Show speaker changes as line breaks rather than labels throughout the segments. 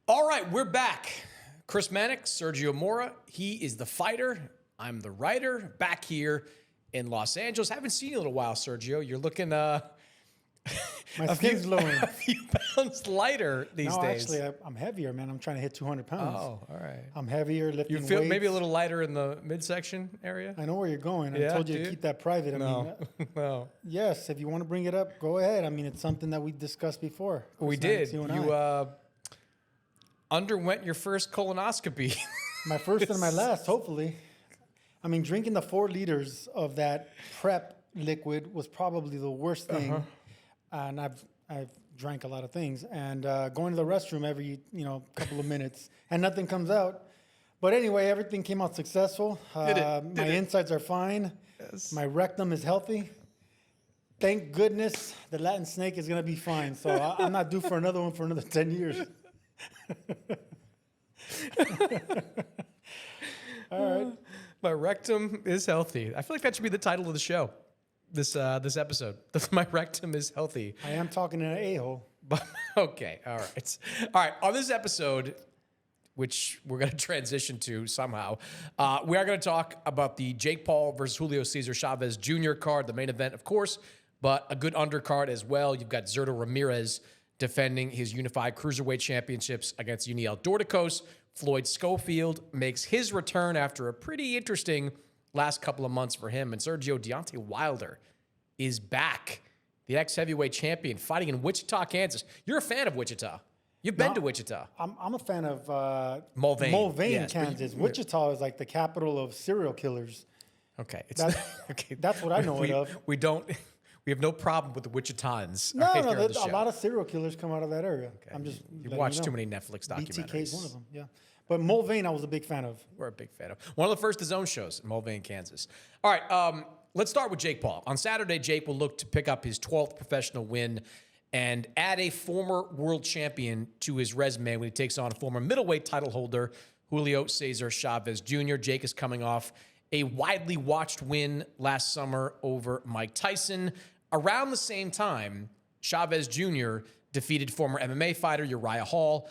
All right, we're back. Chris Mannix, Sergio Mora. He is the fighter. I'm the writer. Back here in Los Angeles. Haven't seen you in a little while, Sergio. You're looking
My skin's glowing.
a few pounds lighter these days.
Actually, I'm heavier, man. I'm trying to hit 200 pounds.
Oh, all right.
I'm heavier, lifting
You feel
weights.
maybe a little lighter in the midsection area?
I know where you're going.
Yeah,
I told you
dude?
to keep that private. I mean,
No.
yes, if you want to bring it up, go ahead. I mean, it's something that we discussed before.
We
Chris Mannix,
did.
and
You
I.
underwent your first colonoscopy.
My first and my last, hopefully. I mean, drinking the 4 liters of that prep liquid was probably the worst thing. And I've drank a lot of things. And going to the restroom every couple of minutes, and nothing comes out. But anyway, everything came out successful. My insides are fine.
Yes.
My rectum is healthy. Thank goodness the Latin snake is going to be fine. So I'm not due for another one for another 10 years. All right.
My rectum is healthy. I feel like that should be the title of the show. This episode. My rectum is healthy.
I am talking in an a-hole.
But okay, all right. On this episode, which we're going to transition to somehow, we are going to talk about the Jake Paul versus Julio Cesar Chavez Jr. card, the main event, of course, but a good undercard as well. You've got Zurdo Ramirez defending his unified cruiserweight championships against Uniel Dorticos. Floyd Schofield makes his return after a pretty interesting last couple of months for him. And Sergio, Deontay Wilder is back, the ex-heavyweight champion, fighting in Wichita, Kansas. You're a fan of Wichita. You've been to Wichita.
I'm a fan of
Mulvane, yes,
Kansas. Wichita is like the capital of serial killers.
Okay.
That's what I know it of.
We have no problem with the Wichitans.
No,
right here on the
a
show.
lot of serial killers come out of that area.
Okay.
I'm just
you
letting
watch
you know.
too many Netflix documentaries.
BTK is one of them, yeah. But Mulvane, I was a big fan of.
We're a big fan of. One of the first DAZN shows in Mulvane, Kansas. All right, let's start with Jake Paul. On Saturday, Jake will look to pick up his 12th professional win and add a former world champion to his resume when he takes on a former middleweight title holder, Julio Cesar Chavez Jr. Jake is coming off a widely watched win last summer over Mike Tyson. Around the same time, Chavez Jr. defeated former MMA fighter Uriah Hall.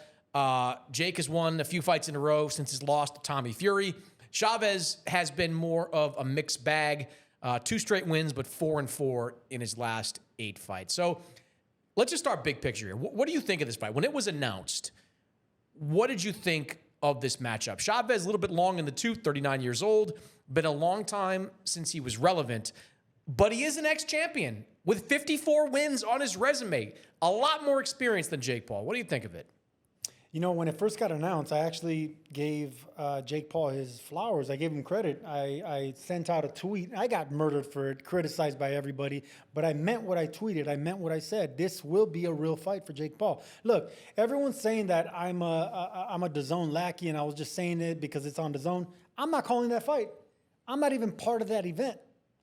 Jake has won a few fights in a row since his loss to Tommy Fury. Chavez has been more of a mixed bag. 2 straight wins, but 4-4 in his last 8 fights. So let's just start big picture here. What do you think of this fight? When it was announced, what did you think of this matchup? Chavez, a little bit long in the tooth, 39 years old. Been a long time since he was relevant. But he is an ex-champion with 54 wins on his resume. A lot more experience than Jake Paul. What do you think of it?
You know, when it first got announced, I actually gave Jake Paul his flowers. I gave him credit. I sent out a tweet. I got murdered for it, criticized by everybody. But I meant what I tweeted. I meant what I said. This will be a real fight for Jake Paul. Look, everyone's saying that I'm a DAZN lackey and I was just saying it because it's on DAZN. I'm not calling that fight. I'm not even part of that event.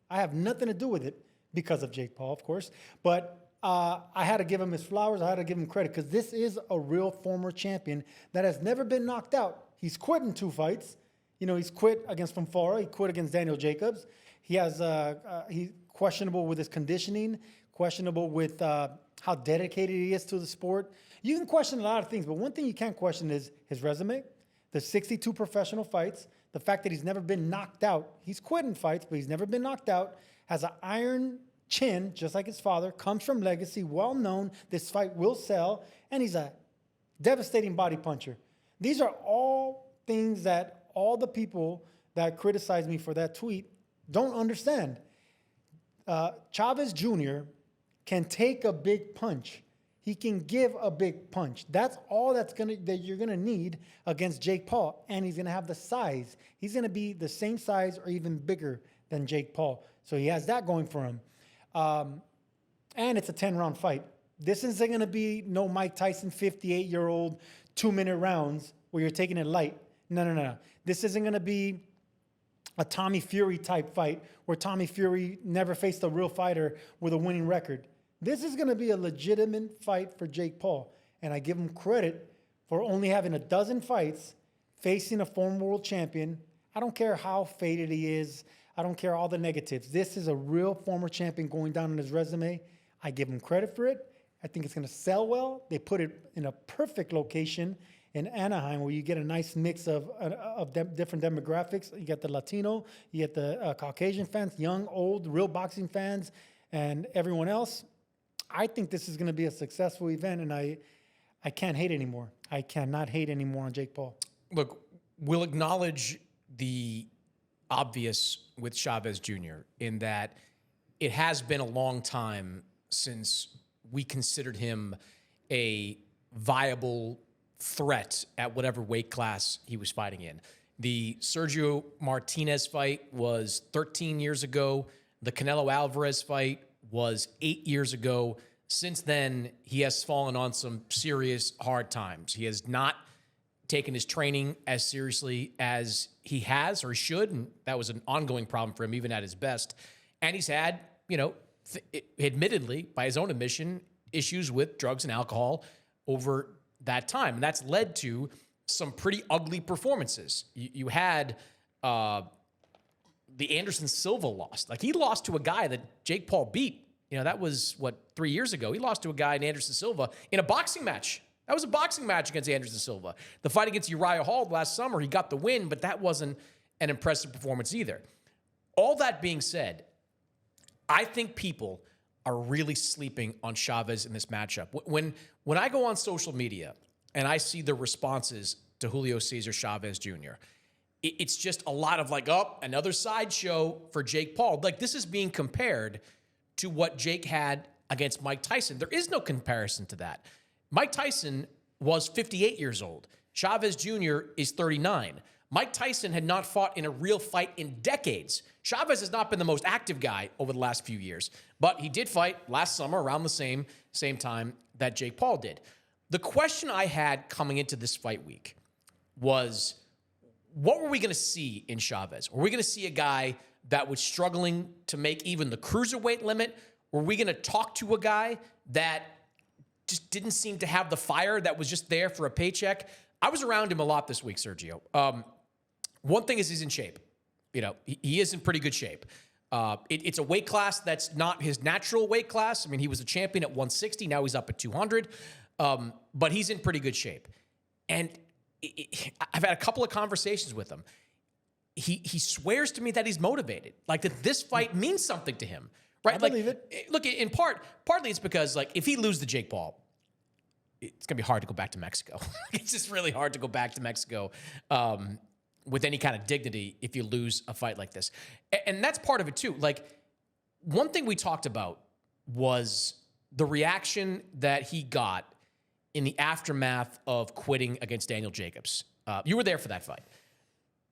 I have nothing to do with it because of Jake Paul, of course. But I had to give him his flowers. I had to give him credit because this is a real former champion that has never been knocked out. He's quit in 2 fights. You know, he's quit against Fonfara. He quit against Daniel Jacobs. He has he's questionable with his conditioning, questionable with how dedicated he is to the sport. You can question a lot of things, but one thing you can't question is his resume, the 62 professional fights, the fact that he's never been knocked out. He's quit in fights, but he's never been knocked out, has an iron chin, just like his father, comes from legacy, well known. This fight will sell, and he's a devastating body puncher. These are all things that all the people that criticize me for that tweet don't understand. Chavez Jr. can take a big punch. He can give a big punch. That's all that you're gonna need against Jake Paul, and he's gonna have the size. He's gonna be the same size or even bigger than Jake Paul. So he has that going for him. And it's a 10-round fight. This isn't going to be no Mike Tyson 58-year-old 2-minute rounds where you're taking it light. No. This isn't going to be a Tommy Fury type fight where Tommy Fury never faced a real fighter with a winning record. This is going to be a legitimate fight for Jake Paul. And I give him credit for only having a dozen fights facing a former world champion. I don't care how faded he is. I don't care all the negatives. This is a real former champion going down on his resume. I give him credit for it. I think it's going to sell well. They put it in a perfect location. in Anaheim, where you get a nice mix of different demographics. You get the Latino, you get the Caucasian fans, young, old, real boxing fans, and everyone else. I think this is going to be a successful event, and I can't hate anymore. I cannot hate anymore on Jake Paul.
Look, we'll acknowledge the obvious with Chavez Jr. in that it has been a long time since we considered him a viable threat at whatever weight class he was fighting in. The Sergio Martinez fight was 13 years ago. The Canelo Alvarez fight was 8 years ago. Since then, he has fallen on some serious hard times. He has not taken his training as seriously as he has or should, and that was an ongoing problem for him even at his best. And he's had, admittedly, by his own admission, issues with drugs and alcohol over that time. And that's led to some pretty ugly performances. You had the Anderson Silva loss. Like, he lost to a guy that Jake Paul beat. That was, 3 years ago? He lost to a guy in Anderson Silva in a boxing match. That was a boxing match against Anderson Silva. The fight against Uriah Hall last summer, he got the win, but that wasn't an impressive performance either. All that being said, I think people are really sleeping on Chavez in this matchup. When I go on social media and I see the responses to Julio Cesar Chavez Jr., it's just a lot of another sideshow for Jake Paul. Like, this is being compared to what Jake had against Mike Tyson. There is no comparison to that. Mike Tyson was 58 years old. Chavez Jr. is 39. Mike Tyson had not fought in a real fight in decades. Chavez has not been the most active guy over the last few years, but he did fight last summer around the same time that Jake Paul did. The question I had coming into this fight week was, what were we going to see in Chavez? Were we going to see a guy that was struggling to make even the cruiserweight limit? Were we going to talk to a guy that just didn't seem to have the fire, that was just there for a paycheck? I was around him a lot this week, Sergio. One thing is he's in shape. He is in pretty good shape. It's a weight class that's not his natural weight class. I mean, he was a champion at 160. Now he's up at 200. But he's in pretty good shape. And I've had a couple of conversations with him. He swears to me that he's motivated, like that this fight means something to him. Right?
I believe it.
Look, partly it's because, if he loses to Jake Paul, it's going to be hard to go back to Mexico. It's just really hard to go back to Mexico with any kind of dignity if you lose a fight like this. And that's part of it, too. One thing we talked about was the reaction that he got in the aftermath of quitting against Daniel Jacobs. You were there for that fight.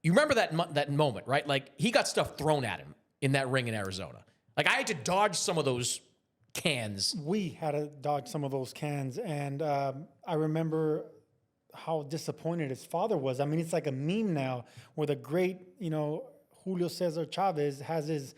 You remember that moment, right? He got stuff thrown at him in that ring in Arizona. I had to dodge some of those cans.
We had to dodge some of those cans. And I remember how disappointed his father was. I mean, it's like a meme now where the great, Julio Cesar Chavez has his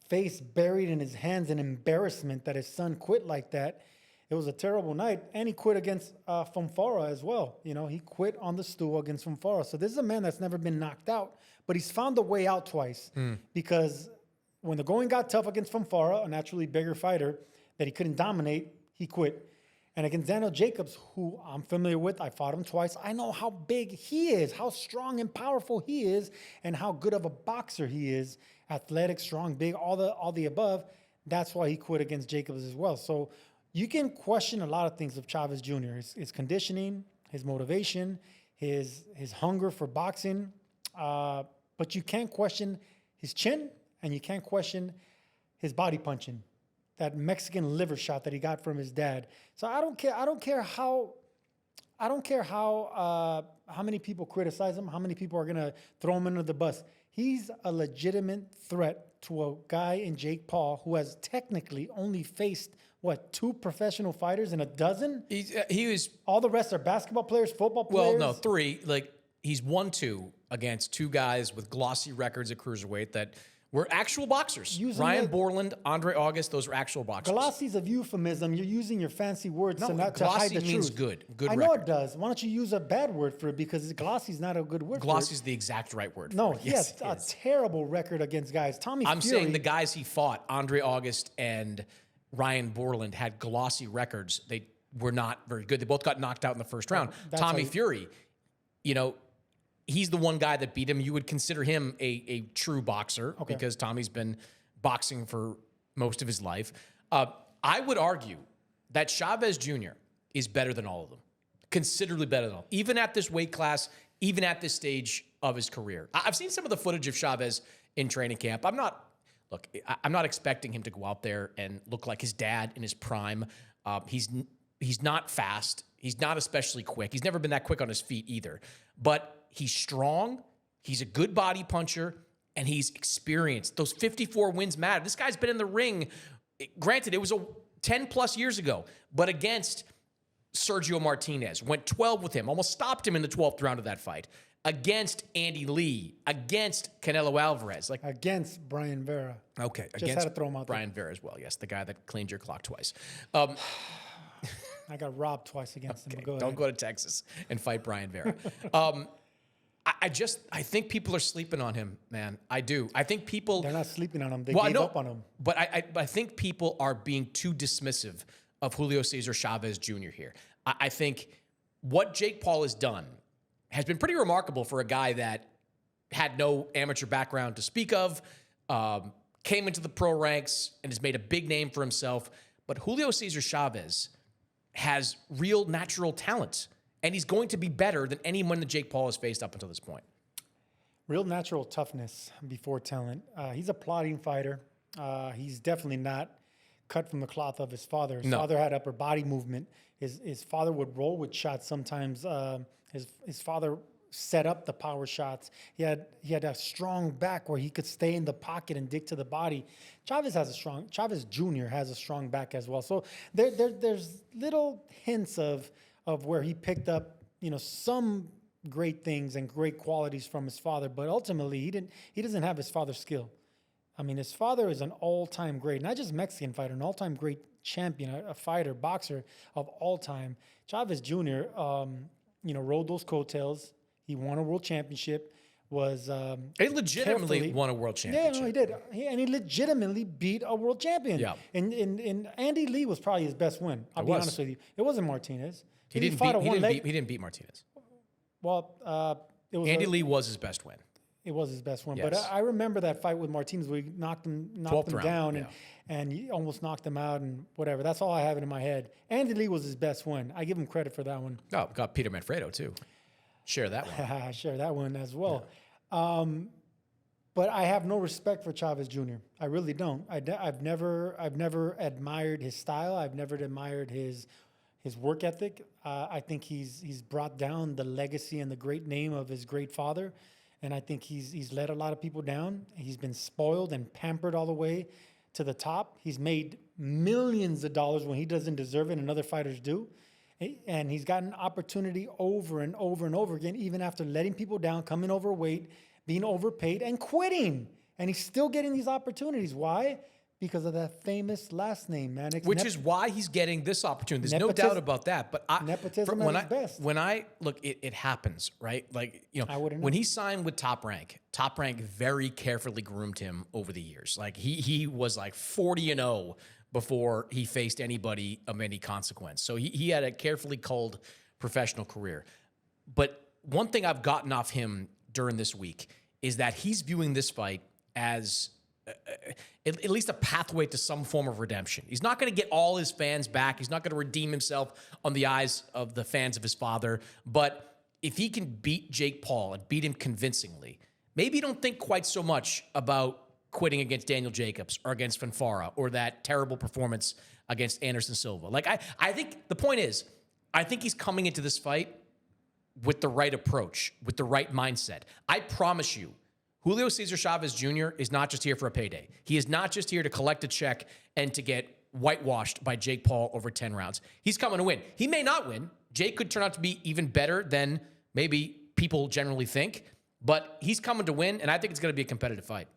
face buried in his hands in embarrassment that his son quit like that. It was a terrible night. And he quit against Fonfara as well. He quit on the stool against Fonfara. So this is a man that's never been knocked out, but he's found a way out twice because when the going got tough against Fonfara, a naturally bigger fighter that he couldn't dominate, he quit. And against Daniel Jacobs, who I'm familiar with, I fought him twice. I know how big he is, how strong and powerful he is, and how good of a boxer he is. Athletic, strong, big, all the above. That's why he quit against Jacobs as well. So you can question a lot of things of Chavez Jr. His conditioning, his motivation, his hunger for boxing. But you can't question his chin, and you can't question his body punching, that Mexican liver shot that he got from his dad. So I don't care how many people criticize him, how many people are gonna throw him under the bus. He's a legitimate threat to a guy in Jake Paul who has technically only faced 2 professional fighters in a dozen?
He was.
All the rest are basketball players, football players.
Well, no, 3. He's 1-2 against 2 guys with glossy records at cruiserweight that were actual boxers. Ryan Borland, Andre August, those were actual boxers.
Glossy's a euphemism. You're using your fancy words to hide the
glossy
truth.
means good.
I know it does. Why don't you use a bad word for it? Because glossy's not a good word
Glossy's the exact right word.
No,
for it.
he has a terrible record against guys. I'm
saying the guys he fought, Andre August and Ryan Borland, had glossy records. They were not very good. They both got knocked out in the first round. Tommy Fury you know, he's the one guy that beat him. You would consider him a true boxer because Tommy's been boxing for most of his life. I would argue that Chavez Jr. is better than all of them, considerably better than all, even at this weight class, even at this stage of his career. I've seen some of the footage of Chavez in training camp. I'm not expecting him to go out there and look like his dad in his prime. He's not fast. He's not especially quick. He's never been that quick on his feet either. But he's strong. He's a good body puncher, and he's experienced. Those 54 wins matter. This guy's been in the ring. Granted, it was 10 plus years ago, but against Sergio Martinez, went 12 with him, almost stopped him in the 12th round of that fight. Against Andy Lee, against Canelo Alvarez,
against Brian Vera.
Okay,
Just
against
had to throw him out
Brian Vera as well. Yes, the guy that cleaned your clock twice.
I got robbed twice against him.
Don't go to Texas and fight Brian Vera. I think people are sleeping on him, man. I do. I think people.
They're not sleeping on him. They gave up on him.
But I think people are being too dismissive of Julio Cesar Chavez Jr. here. I think what Jake Paul has done has been pretty remarkable for a guy that had no amateur background to speak of, came into the pro ranks and has made a big name for himself. But Julio Cesar Chavez has real natural talent, and he's going to be better than anyone that Jake Paul has faced up until this point.
Real natural toughness before talent. He's a plodding fighter. He's definitely not cut from the cloth of his father. His father had upper body movement. His father would roll with shots sometimes. His father set up the power shots. He had a strong back where he could stay in the pocket and dig to the body. Chavez Jr. has a strong back as well. So there's little hints of where he picked up, some great things and great qualities from his father, but ultimately he doesn't have his father's skill. I mean, his father is an all-time great, not just Mexican fighter, an all-time great champion, a fighter, boxer of all time. Chavez Jr., rode those coattails. He won a world championship.
He legitimately won a world championship.
Yeah, no, he did. He legitimately beat a world champion.
Yeah.
And Andy Lee was probably his best win. I'll be honest with you. It wasn't Martinez.
He didn't beat Martinez.
Well,
Andy Lee was his best win.
It was his best one.
Yes.
But I remember that fight with Martinez where he knocked him down and he almost knocked him out and whatever. That's all I have in my head. Andy Lee was his best win. I give him credit for that one.
Oh, got Peter Manfredo too. Share that one.
I share that one as well. Yeah. But I have no respect for Chavez Jr. I really don't. I've never admired his style. I've never admired his work ethic. I think he's brought down the legacy and the great name of his great father. And I think he's let a lot of people down. He's been spoiled and pampered all the way to the top. He's made millions of dollars when he doesn't deserve it and other fighters do. And he's gotten opportunity over and over and over again, even after letting people down, coming overweight, being overpaid, and quitting. And he's still getting these opportunities. Why? Because of that famous last name, Mannix.
Which is why he's getting this opportunity. There's no doubt about that. But
nepotism at its best.
When I look, it happens, right? Like, when he signed with Top Rank very carefully groomed him over the years. Like he was like 40-0 before he faced anybody of any consequence. So he had a carefully culled professional career. But one thing I've gotten off him during this week is that he's viewing this fight as at least a pathway to some form of redemption. He's not going to get all his fans back. He's not going to redeem himself on the eyes of the fans of his father. But if he can beat Jake Paul and beat him convincingly, maybe don't think quite so much about quitting against Daniel Jacobs or against Fanfara or that terrible performance against Anderson Silva. Like, I think the point is, I think he's coming into this fight with the right approach, with the right mindset. I promise you, Julio Cesar Chavez Jr. is not just here for a payday. He is not just here to collect a check and to get whitewashed by Jake Paul over 10 rounds. He's coming to win. He may not win. Jake could turn out to be even better than maybe people generally think, but he's coming to win, and I think it's going to be a competitive fight.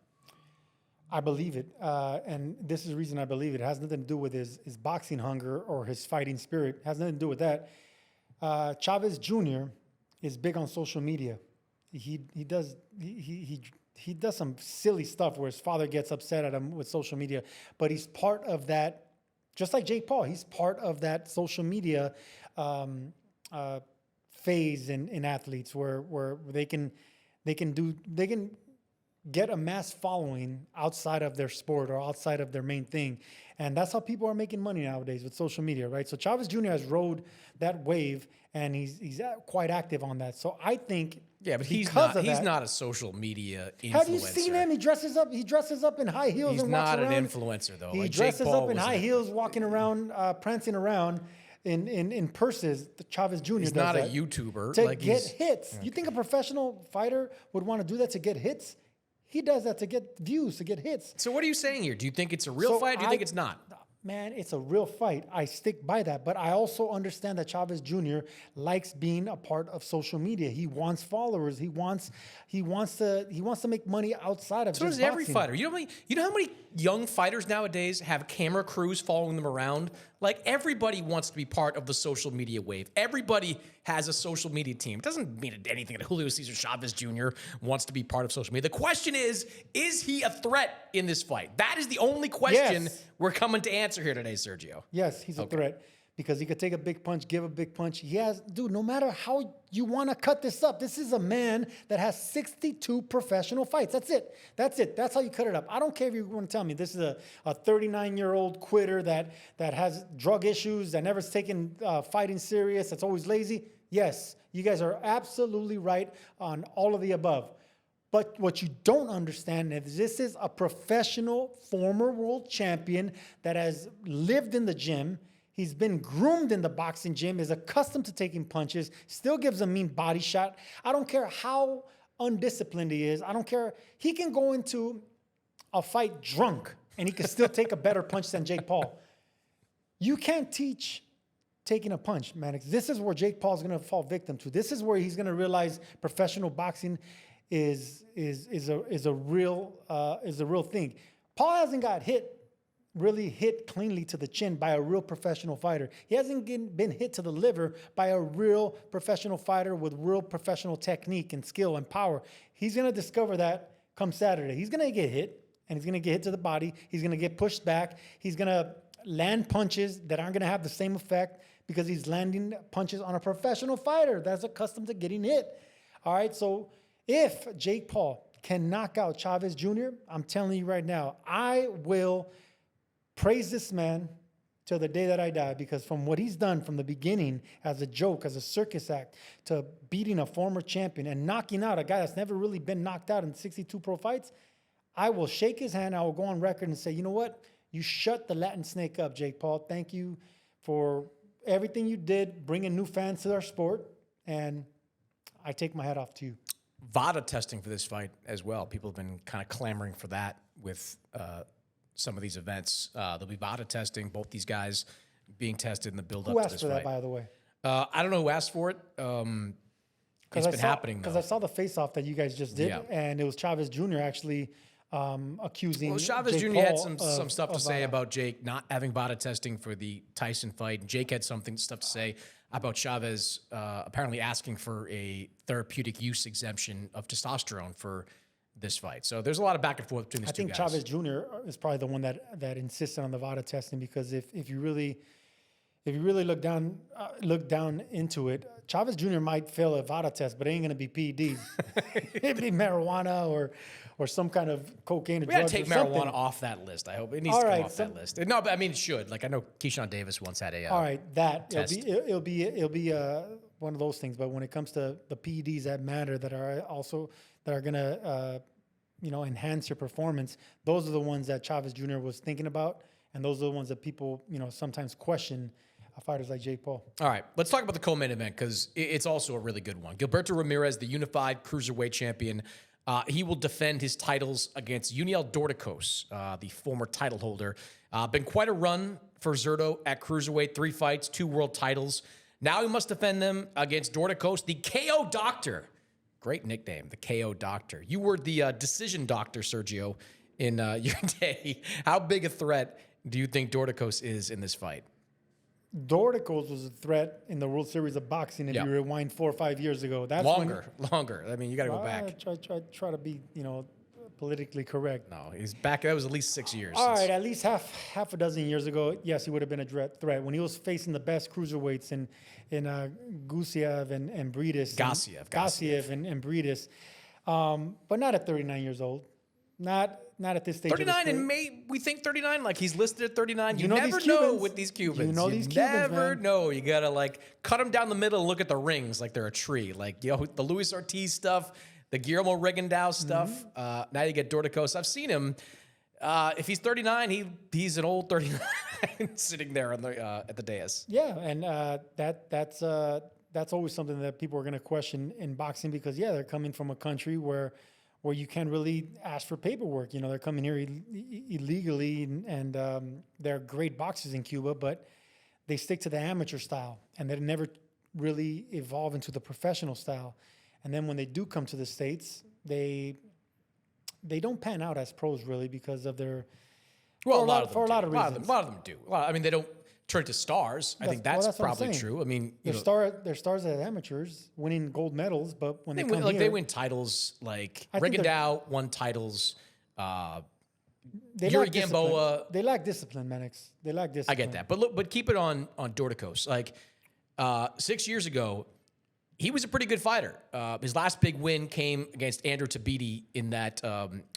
I believe it, and this is the reason I believe it. It has nothing to do with his boxing hunger or his fighting spirit. It has nothing to do with that. Chavez Jr. is big on social media. He does some silly stuff where his father gets upset at him with social media, but he's part of that. Just like Jake Paul, he's part of that social media phase in athletes where they can get a mass following outside of their sport or outside of their main thing. And that's how people are making money nowadays with social media, right? So Chavez Jr. has rode that wave, and he's quite active on that. So I think
Yeah, but he's not a social media influencer.
Have you seen him? He dresses up in high heels and walks around.
He's not an influencer, though.
He
Like
dresses
Jake Paul
up in high heels, walking around, prancing around in purses. Chavez Jr.
He's
does
not a
that
YouTuber.
to
like
get hits.
Okay.
You think a professional fighter would want to do that to get hits? He does that to get views, to get hits.
So what are you saying here? Do you think it's a real fight? Or do you think it's not?
Man, it's a real fight. I stick by that. But I also understand that Chavez Jr. likes being a part of social media. He wants followers. He wants to make money outside of
So
just
does every
boxing.
fighter. You know how many young fighters nowadays have camera crews following them around? Like, everybody wants to be part of the social media wave. Everybody has a social media team. It doesn't mean anything that Julio Cesar Chavez Jr. wants to be part of social media. The question is he a threat in this fight? That is the only question we're coming to answer here today, Sergio.
Yes, he's a threat because he could take a big punch, give a big punch. Dude, no matter how you want to cut this up, this is a man that has 62 professional fights. That's it. That's how you cut it up. I don't care if you want to tell me this is a 39-year-old quitter that has drug issues, that never's taken fighting serious, that's always lazy. Yes, you guys are absolutely right on all of the above. But what you don't understand is this is a professional former world champion that has lived in the gym. He's been groomed in the boxing gym, is accustomed to taking punches, still gives a mean body shot. I don't care how undisciplined he is. I don't care. He can go into a fight drunk, and he can still take a better punch than Jake Paul. You can't teach taking a punch, Mannix. This is where Jake Paul is going to fall victim to. This is where he's going to realize professional boxing is a real thing. Paul hasn't got really hit cleanly to the chin by a real professional fighter. He hasn't been hit to the liver by a real professional fighter with real professional technique and skill and power. He's going to discover that come Saturday. He's going to get hit, and he's going to get hit to the body. He's going to get pushed back. He's going to land punches that aren't going to have the same effect because he's landing punches on a professional fighter that's accustomed to getting hit. All right, so if Jake Paul can knock out Chavez Jr., I'm telling you right now, I will praise this man till the day that I die, because from what he's done from the beginning as a joke, as a circus act, to beating a former champion and knocking out a guy that's never really been knocked out in 62 pro fights, I will shake his hand. I will go on record and say, you know what? You shut the Latin snake up, Jake Paul. Thank you for everything you did, bringing new fans to our sport, and I take my hat off to you.
VADA testing for this fight as well. People have been kind of clamoring for that with some of these events. There'll be VADA testing, both these guys being tested in the build-up to this fight.
Who asked for that, by the way?
I don't know who asked for it. It's been happening, though.
Because I saw the face-off that you guys just did,
Yeah.
and it was Chavez Jr. actually accusing
Well, Chavez
Jake
Jr.
Paul
had some stuff to say
VADA.
about Jake not having VADA testing for the Tyson fight. Jake had stuff to say about Chavez apparently asking for a therapeutic use exemption of testosterone for this fight. So there's a lot of back and forth between these two guys.
I think Chavez Jr. is probably the one that insisted on the VADA testing, because if you really look down into it, Chavez Jr. might fail a VADA test, but it ain't going to be PEDs. It'd be marijuana or some kind of cocaine or
We got
drugs
to take
or something.
marijuana off that list. I hope it needs to come off that list. No, but I mean it should. Like, I know Keyshawn Davis once had a
all right,
test.
It'll be one of those things. But when it comes to the PEDs that matter, that are gonna enhance your performance, those are the ones that Chavez Jr. was thinking about, and those are the ones that people sometimes question fighters like Jake Paul.
All right, let's talk about the co-main event, because it's also a really good one. Gilberto Ramirez, the unified cruiserweight champion, he will defend his titles against Uniel Dorticos, the former title holder. Been quite a run for Zerto at cruiserweight, 3 fights, 2 world titles. Now he must defend them against Dorticos, the KO Doctor. Great nickname, the KO Doctor. You were the decision doctor, Sergio, in your day. How big a threat do you think Dorticos is in this fight?
Dorticos was a threat in the World Series of Boxing if you rewind 4 or 5 years ago. That's
longer. I mean, you got to go back.
Try to be, politically correct.
No, he's back. That was at least 6 years.
All right, at least half a dozen years ago, yes, he would have been a threat when he was facing the best cruiserweights in Gusiev and Briedis.
Gassiev.
And Briedis, but not at 39 years old. Not at this stage.
39 and we think 39. Like he's listed at 39. You
know
never
these
know
Cubans.
with these Cubans.
You know these Cubans,
never
man.
know. You gotta like cut them down the middle and look at the rings like they're a tree. Like the Luis Ortiz stuff, the Guillermo Rigondeaux stuff. Now you get Dorticos. I've seen him. If he's 39, he's an old 39 sitting there on the at the dais.
Yeah, and that's always something that people are going to question in boxing because they're coming from a country where you can't really ask for paperwork. You know, they're coming here illegally, and they're great boxers in Cuba, but they stick to the amateur style, and they never really evolve into the professional style. And then when they do come to the States, they don't pan out as pros really because of their
A lot of them do. I mean, they don't turn to stars. I think that's probably true. I mean,
they're stars as amateurs, winning gold medals, but when they come
like
here,
they win titles. Like Rigondeaux won titles. Yuri Gamboa.
They lack discipline, Mannix. They lack discipline.
I get that, but keep it on Dorticos. Like 6 years ago, he was a pretty good fighter. His last big win came against Andrew Tabiti in that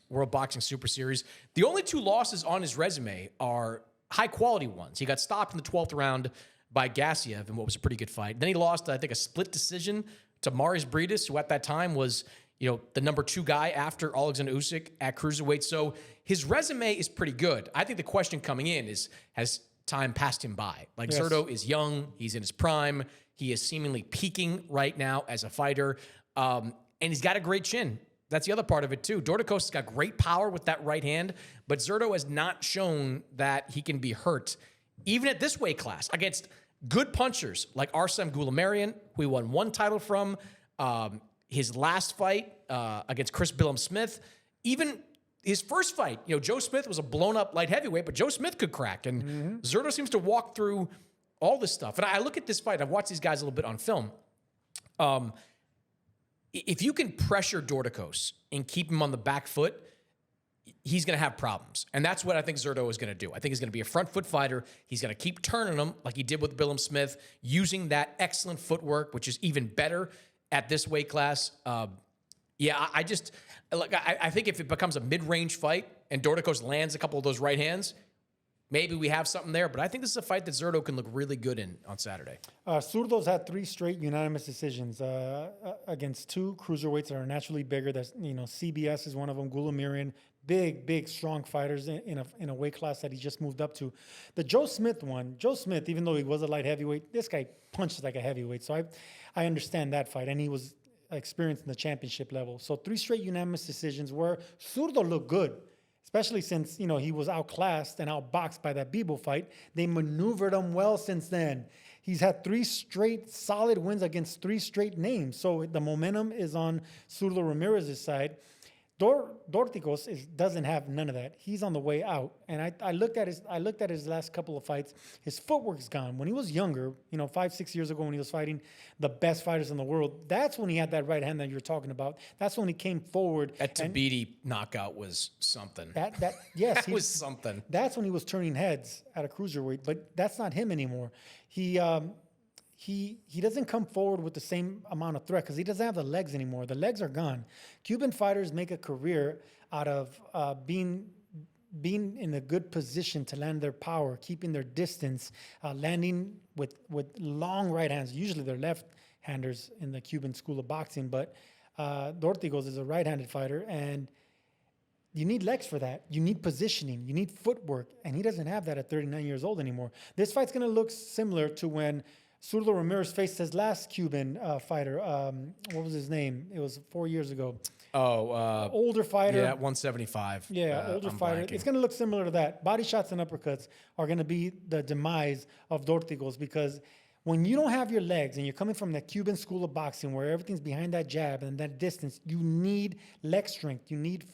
World Boxing Super Series. The only 2 losses on his resume are high-quality ones. He got stopped in the 12th round by Gassiev in what was a pretty good fight. Then he lost, I think, a split decision to Maurice Briedis, who at that time was, the number 2 guy after Alexander Usyk at cruiserweight. So his resume is pretty good. I think the question coming in is, has time passed him by? Like Zurdo is young. He's in his prime. He is seemingly peaking right now as a fighter. And he's got a great chin. That's the other part of it, too. Dorticos has got great power with that right hand, but Zurdo has not shown that he can be hurt, even at this weight class, against good punchers like Arsem Goulamarian, who he won 1 title from, his last fight against Chris Billum-Smith, even his first fight. Joe Smith was a blown-up light heavyweight, but Joe Smith could crack, and Zurdo seems to walk through all this stuff. And I look at this fight. I've watched these guys a little bit on film. If you can pressure Dorticos and keep him on the back foot, he's going to have problems. And that's what I think Zurdo is going to do. I think he's going to be a front foot fighter. He's going to keep turning him like he did with Billum-Smith, using that excellent footwork, which is even better at this weight class. I think if it becomes a mid-range fight and Dorticos lands a couple of those right hands, maybe we have something there, but I think this is a fight that Zurdo can look really good in on Saturday.
Zurdo's had 3 straight unanimous decisions against 2 cruiserweights that are naturally bigger. That's CBS is one of them. Goulamarian, big, strong fighters in a weight class that he just moved up to. The Joe Smith one. Joe Smith, even though he was a light heavyweight, this guy punches like a heavyweight. So I understand that fight, and he was experienced in the championship level. So 3 straight unanimous decisions where Zurdo looked good. Especially since, he was outclassed and outboxed by that Bebo fight. They maneuvered him well since then. He's had 3 straight solid wins against 3 straight names. So the momentum is on Zurdo Ramirez's side. Dorticos doesn't have none of that. He's on the way out. And I looked at his last couple of fights. His footwork's gone. When he was younger, 5-6 years ago when he was fighting the best fighters in the world, that's when he had that right hand that you're talking about. That's when he came forward.
That Tabiti knockout was something.
Yes,
that was something.
That's when he was turning heads at a cruiserweight, but that's not him anymore. He doesn't come forward with the same amount of threat because he doesn't have the legs anymore. The legs are gone. Cuban fighters make a career out of being in a good position to land their power, keeping their distance, landing with long right hands. Usually they're left-handers in the Cuban school of boxing, but Dorticos is a right-handed fighter, and you need legs for that. You need positioning. You need footwork, and he doesn't have that at 39 years old anymore. This fight's going to look similar to when Zurdo Ramirez faced his last Cuban fighter. What was his name? It was 4 years ago. Older fighter.
Yeah, 175.
Yeah, older
I'm
fighter.
blanking.
It's going to look similar to that. Body shots and uppercuts are going to be the demise of Dorticos because when you don't have your legs and you're coming from the Cuban school of boxing where everything's behind that jab and that distance, you need leg strength. You need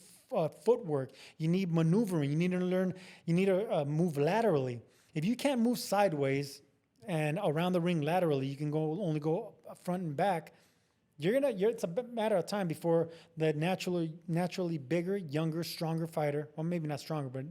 footwork. You need maneuvering. You need to learn. You need to move laterally. If you can't move sideways and around the ring laterally, you can only go front and back. It's a matter of time before the naturally bigger, younger, stronger fighter, well, maybe not stronger, but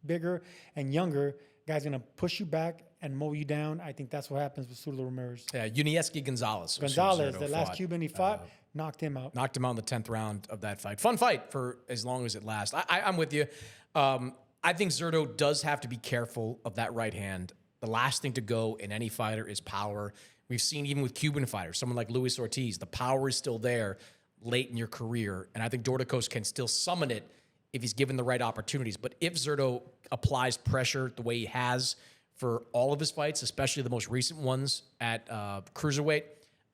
bigger and younger guy's gonna push you back and mow you down. I think that's what happens with Surdo Ramirez.
Yeah, Unieski Gonzalez.
The last Cuban he fought, knocked him out.
Knocked him out in the 10th round of that fight. Fun fight for as long as it lasts. I'm with you. I think Zurdo does have to be careful of that right hand. The last thing to go in any fighter is power. We've seen even with Cuban fighters, someone like Luis Ortiz, the power is still there late in your career. And I think Dorticos can still summon it if he's given the right opportunities. But if Zurdo applies pressure the way he has for all of his fights, especially the most recent ones at cruiserweight,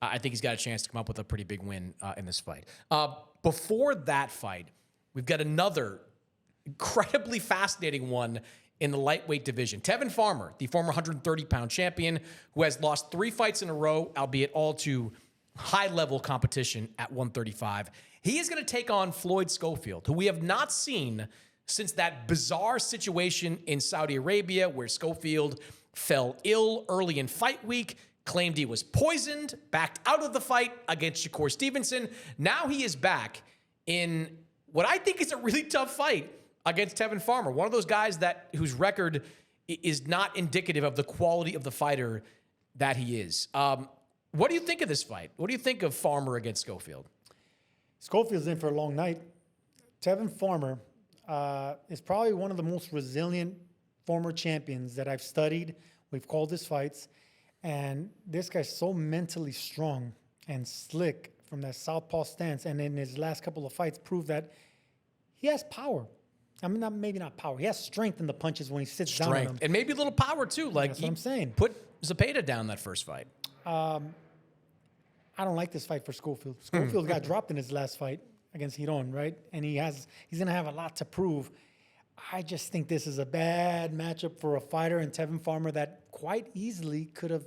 I think he's got a chance to come up with a pretty big win in this fight. Before that fight, we've got another incredibly fascinating one in the lightweight division. Tevin Farmer, the former 130-pound champion, who has lost 3 fights in a row, albeit all to high-level competition at 135. He is going to take on Floyd Schofield, who we have not seen since that bizarre situation in Saudi Arabia where Schofield fell ill early in fight week, claimed he was poisoned, backed out of the fight against Shakur Stevenson. Now he is back in what I think is a really tough fight against Tevin Farmer, one of those guys whose record is not indicative of the quality of the fighter that he is. What do you think of this fight? What do you think of Farmer against Schofield?
Schofield's in for a long night. Tevin Farmer is probably one of the most resilient former champions that I've studied. We've called his fights. And this guy's so mentally strong and slick from that southpaw stance. And in his last couple of fights proved that he has power. I mean, maybe not power. He has strength in the punches when he sits down on them.
And maybe a little power, too. Like
That's what I'm saying.
Put Zepeda down that first fight.
I don't like this fight for Schofield. Schofield got dropped in his last fight against Giron, right? And he's going to have a lot to prove. I just think this is a bad matchup for a fighter in Tevin Farmer that quite easily could have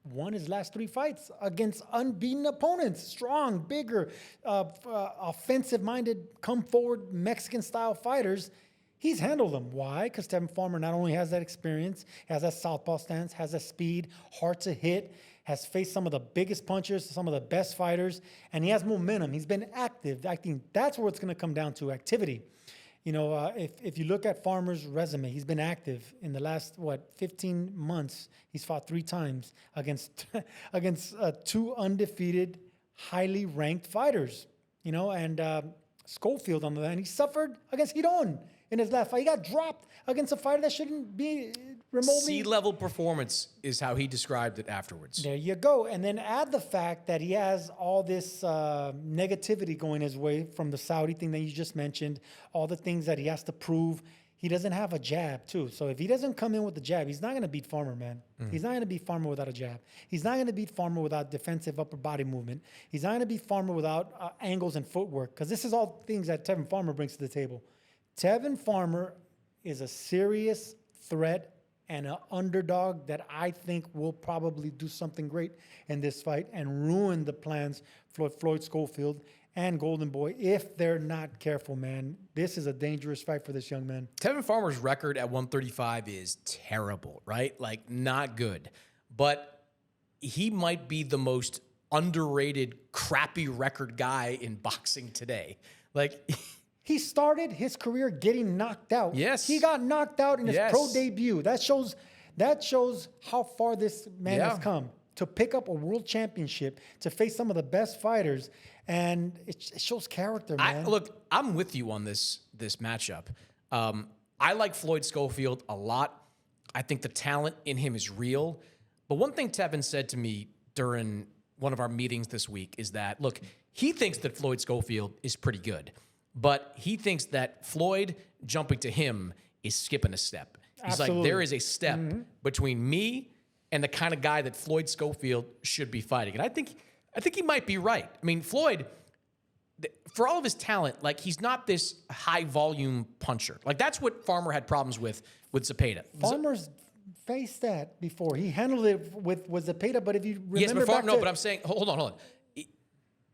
won his last 3 fights against unbeaten opponents. Strong, bigger, offensive-minded, come-forward Mexican-style fighters. He's handled them. Why? Because Tevin Farmer not only has that experience, has that southpaw stance, has that speed, hard to hit, has faced some of the biggest punchers, some of the best fighters, and he has momentum. He's been active. I think that's where it's going to come down to, activity. You know, if you look at Farmer's resume, he's been active in the last, 15 months. He's fought 3 times against 2 undefeated, highly ranked fighters. You know, and Schofield on the other hand, he suffered against Giron in his last fight. He got dropped against a fighter that shouldn't be remotely.
C-level performance is how he described it afterwards.
There you go. And then add the fact that he has all this negativity going his way from the Saudi thing that you just mentioned, all the things that he has to prove. He doesn't have a jab, too. So if he doesn't come in with the jab, he's not going to beat Farmer, man. He's not going to beat Farmer without a jab. He's not going to beat Farmer without defensive upper body movement. He's not going to beat Farmer without angles and footwork, because this is all things that Tevin Farmer brings to the table. Tevin Farmer is a serious threat and an underdog that I think will probably do something great in this fight and ruin the plans for Floyd Schofield and Golden Boy if they're not careful, man. This is a dangerous fight for this young man.
Tevin Farmer's record at 135 is terrible, right? Like, not good. But he might be the most underrated, crappy record guy in boxing today. Like...
He started his career getting knocked out.
Yes.
He got knocked out in his pro debut. That shows how far this man has come to pick up a world championship, to face some of the best fighters, and it shows character, man.
Look, I'm with you on this matchup. I like Floyd Schofield a lot. I think the talent in him is real. But one thing Tevin said to me during one of our meetings this week is that, look, he thinks that Floyd Schofield is pretty good. But he thinks that Floyd jumping to him is skipping a step. He's like, there is a step between me and the kind of guy that Floyd Schofield should be fighting. And I think he might be right. I mean, Floyd, for all of his talent, like, he's not this high volume puncher. Like, that's what Farmer had problems with Zepeda.
Farmer's faced that before. He handled it with Zepeda, but if you remember
but I'm saying, hold on.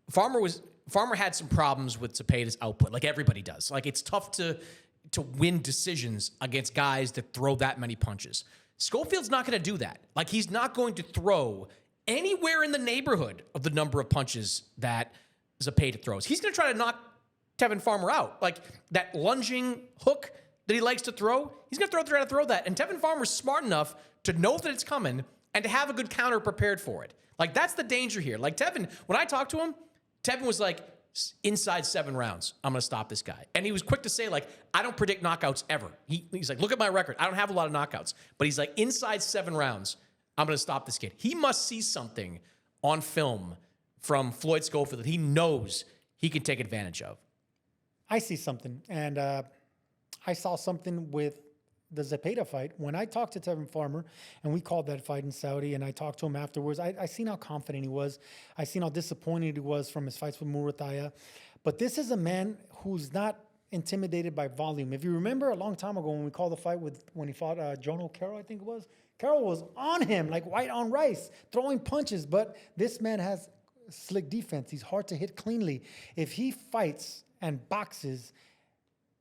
Farmer had some problems with Zepeda's output, like everybody does. Like, it's tough to win decisions against guys that throw that many punches. Schofield's not going to do that. Like, he's not going to throw anywhere in the neighborhood of the number of punches that Zepeda throws. He's going to try to knock Tevin Farmer out. Like that lunging hook that he likes to throw, he's going to try to throw that. And Tevin Farmer's smart enough to know that it's coming and to have a good counter prepared for it. Like, that's the danger here. Like, Tevin, when I talked to him, Tevin was like, inside 7 rounds, I'm going to stop this guy. And he was quick to say, like, I don't predict knockouts ever. He's like, look at my record. I don't have a lot of knockouts. But he's like, inside 7 rounds, I'm going to stop this kid. He must see something on film from Floyd Schofield that he knows he can take advantage of.
I see something. And I saw something with the Zepeda fight. When I talked to Tevin Farmer, and we called that fight in Saudi, and I talked to him afterwards, I seen how confident he was. I seen how disappointed he was from his fights with Mora. But this is a man who's not intimidated by volume. If you remember a long time ago when we called the fight when he fought Jono Carroll, I think it was, Carroll was on him like white on rice, throwing punches. But this man has slick defense. He's hard to hit cleanly. If he fights and boxes,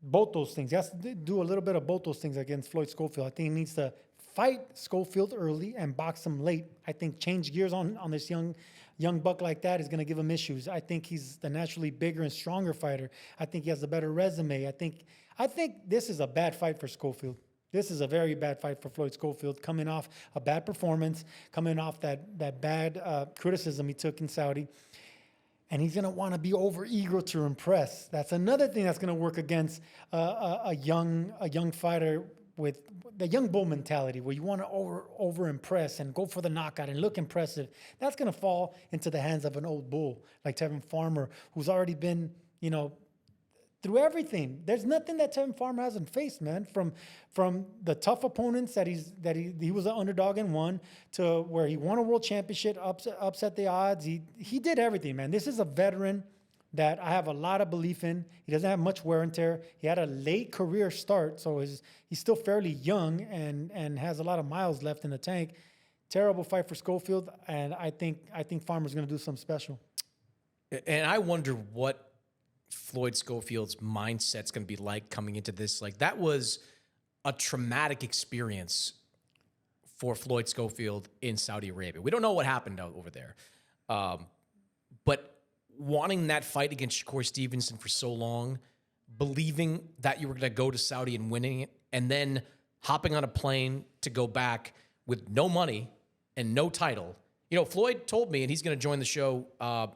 both those things. He has to do a little bit of both those things against Floyd Schofield. I think he needs to fight Schofield early and box him late. I think change gears on this young buck like that is going to give him issues. I think he's the naturally bigger and stronger fighter. I think he has a better resume. I think this is a bad fight for Schofield. This is a very bad fight for Floyd Schofield, coming off a bad performance, coming off that bad criticism he took in Saudi. And he's going to want to be over-eager to impress. That's another thing that's going to work against a young fighter with the young bull mentality, where you want to over-impress and go for the knockout and look impressive. That's going to fall into the hands of an old bull like Tevin Farmer, who's already been, through everything. There's nothing that Tevin Farmer hasn't faced, man. From the tough opponents that he was an underdog and won, to where he won a world championship, upset the odds. He did everything, man. This is a veteran that I have a lot of belief in. He doesn't have much wear and tear. He had a late career start, so he's still fairly young and has a lot of miles left in the tank. Terrible fight for Schofield, and I think Farmer's going to do something special.
And I wonder what Floyd Schofield's mindset's going to be like coming into this. Like, that was a traumatic experience for Floyd Schofield in Saudi Arabia. We don't know what happened over there. But wanting that fight against Shakur Stevenson for so long, believing that you were going to go to Saudi and winning it, and then hopping on a plane to go back with no money and no title. Floyd told me, and he's going to join the show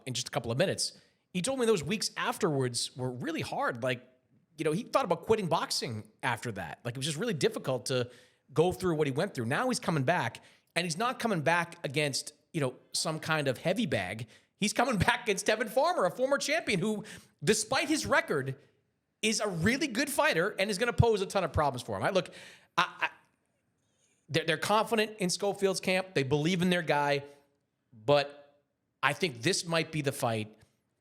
in just a couple of minutes, he told me those weeks afterwards were really hard. Like, he thought about quitting boxing after that. Like, it was just really difficult to go through what he went through. Now he's coming back, and he's not coming back against, some kind of heavy bag. He's coming back against Tevin Farmer, a former champion who, despite his record, is a really good fighter and is going to pose a ton of problems for him. They're confident in Schofield's camp. They believe in their guy, but I think this might be the fight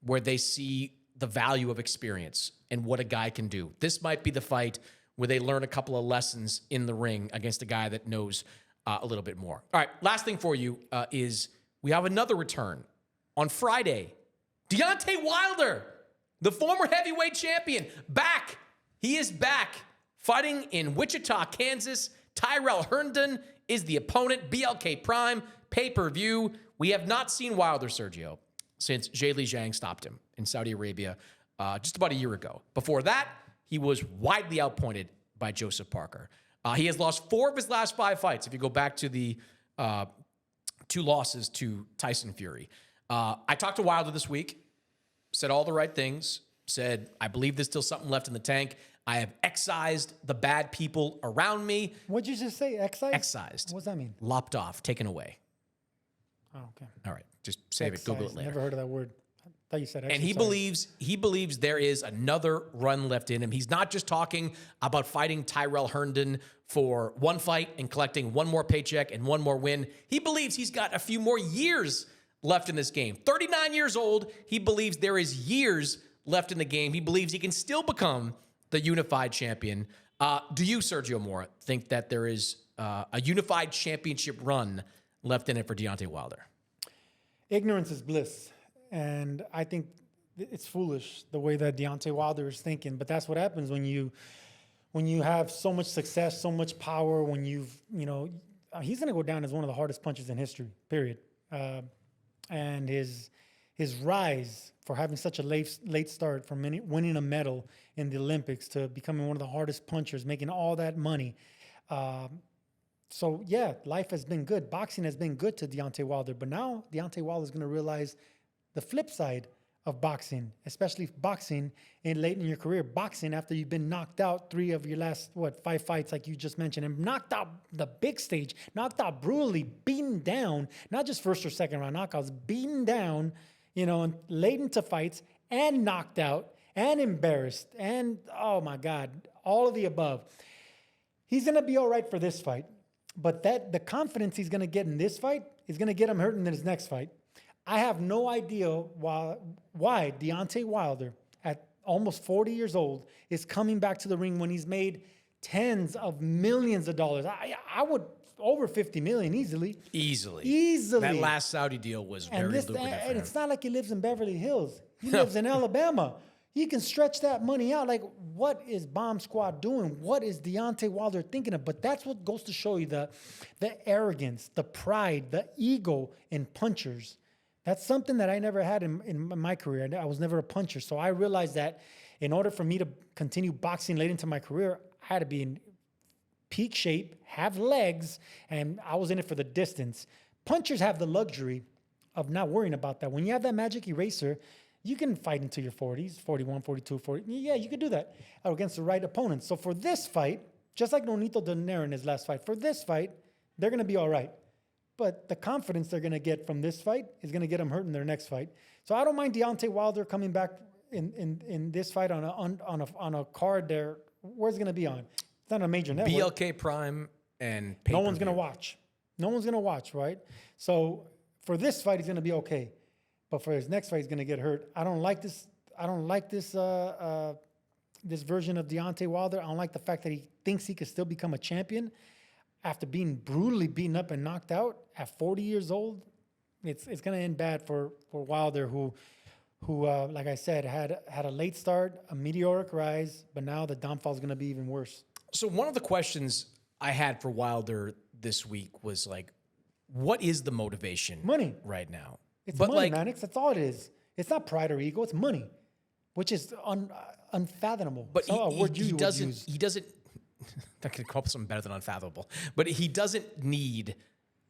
where they see the value of experience and what a guy can do. This might be the fight where they learn a couple of lessons in the ring against a guy that knows a little bit more. All right, last thing for you is we have another return on Friday. Deontay Wilder, the former heavyweight champion, back. He is back, fighting in Wichita, Kansas. Tyrell Herndon is the opponent. BLK Prime, pay-per-view. We have not seen Wilder, Sergio, since Zhilei Zhang stopped him in Saudi Arabia just about a year ago. Before that, he was widely outpointed by Joseph Parker. He has lost 4 of his last 5 fights, if you go back to the 2 losses to Tyson Fury. I talked to Wilder this week, said all the right things, said, I believe there's still something left in the tank. I have excised the bad people around me.
What'd you just say, excised?
Excised.
What does that mean?
Lopped off, taken away.
Oh, okay.
All right, just save it, Google it later.
Never heard of that word. I thought you said exercise.
And he believes there is another run left in him. He's not just talking about fighting Tyrell Herndon for 1 fight and collecting 1 more paycheck and 1 more win. He believes he's got a few more years left in this game. 39 years old. He believes there is years left in the game. He believes he can still become the unified champion. Do you, Sergio Mora, think that there is a unified championship run left in it for Deontay Wilder?
Ignorance is bliss. And I think it's foolish the way that Deontay Wilder is thinking. But that's what happens when you have so much success, so much power, when he's going to go down as one of the hardest punchers in history, period. and his rise for having such a late start from winning a medal in the Olympics to becoming one of the hardest punchers, making all that money. So yeah, life has been good. Boxing has been good to Deontay Wilder, but now Deontay Wilder is going to realize the flip side of boxing, especially boxing late in your career. Boxing after you've been knocked out 3 of your last 5 fights, like you just mentioned, and knocked out the big stage, knocked out brutally, beaten down, not just first or second round knockouts, beaten down, and late into fights, and knocked out, and embarrassed, and oh my God, all of the above. He's gonna be all right for this fight, but the confidence he's gonna get in this fight is gonna get him hurt in his next fight. I have no idea why Deontay Wilder, at almost 40 years old, is coming back to the ring when he's made tens of millions of dollars. I would over 50 million easily.
Easily. That last Saudi deal was very lucrative for him.
And it's not like he lives in Beverly Hills. He lives in Alabama. He can stretch that money out. Like, what is Bomb Squad doing? What is Deontay Wilder thinking of? But that's what goes to show you the arrogance, the pride, the ego in punchers. That's something that I never had in my career. I was never a puncher. So I realized that in order for me to continue boxing late into my career, I had to be in peak shape, have legs, and I was in it for the distance. Punchers have the luxury of not worrying about that. When you have that magic eraser, you can fight into your 40s, 41, 42, 40. Yeah, you could do that against the right opponent. So for this fight, just like Nonito Donaire in his last fight, for this fight, they're going to be all right. But the confidence they're going to get from this fight is going to get them hurt in their next fight. So I don't mind Deontay Wilder coming back in this fight on a card there. Where's it going to be on? It's not a major network.
BLK Prime and
no one's going to watch. No one's going to watch, right? So for this fight, he's going to be okay. But for his next fight, he's going to get hurt. I don't like this. I don't like this this version of Deontay Wilder. I don't like the fact that he thinks he could still become a champion after being brutally beaten up and knocked out at 40 years old. It's going to end bad for Wilder, who like I said, had a late start, a meteoric rise, but now the downfall is going to be even worse.
So one of the questions I had for Wilder this week was like, what is the motivation?
Money
right now?
It's money, Mannix. That's all it is. It's not pride or ego. It's money, which is unfathomable.
But he doesn't. I could come up with something better than unfathomable. But he doesn't need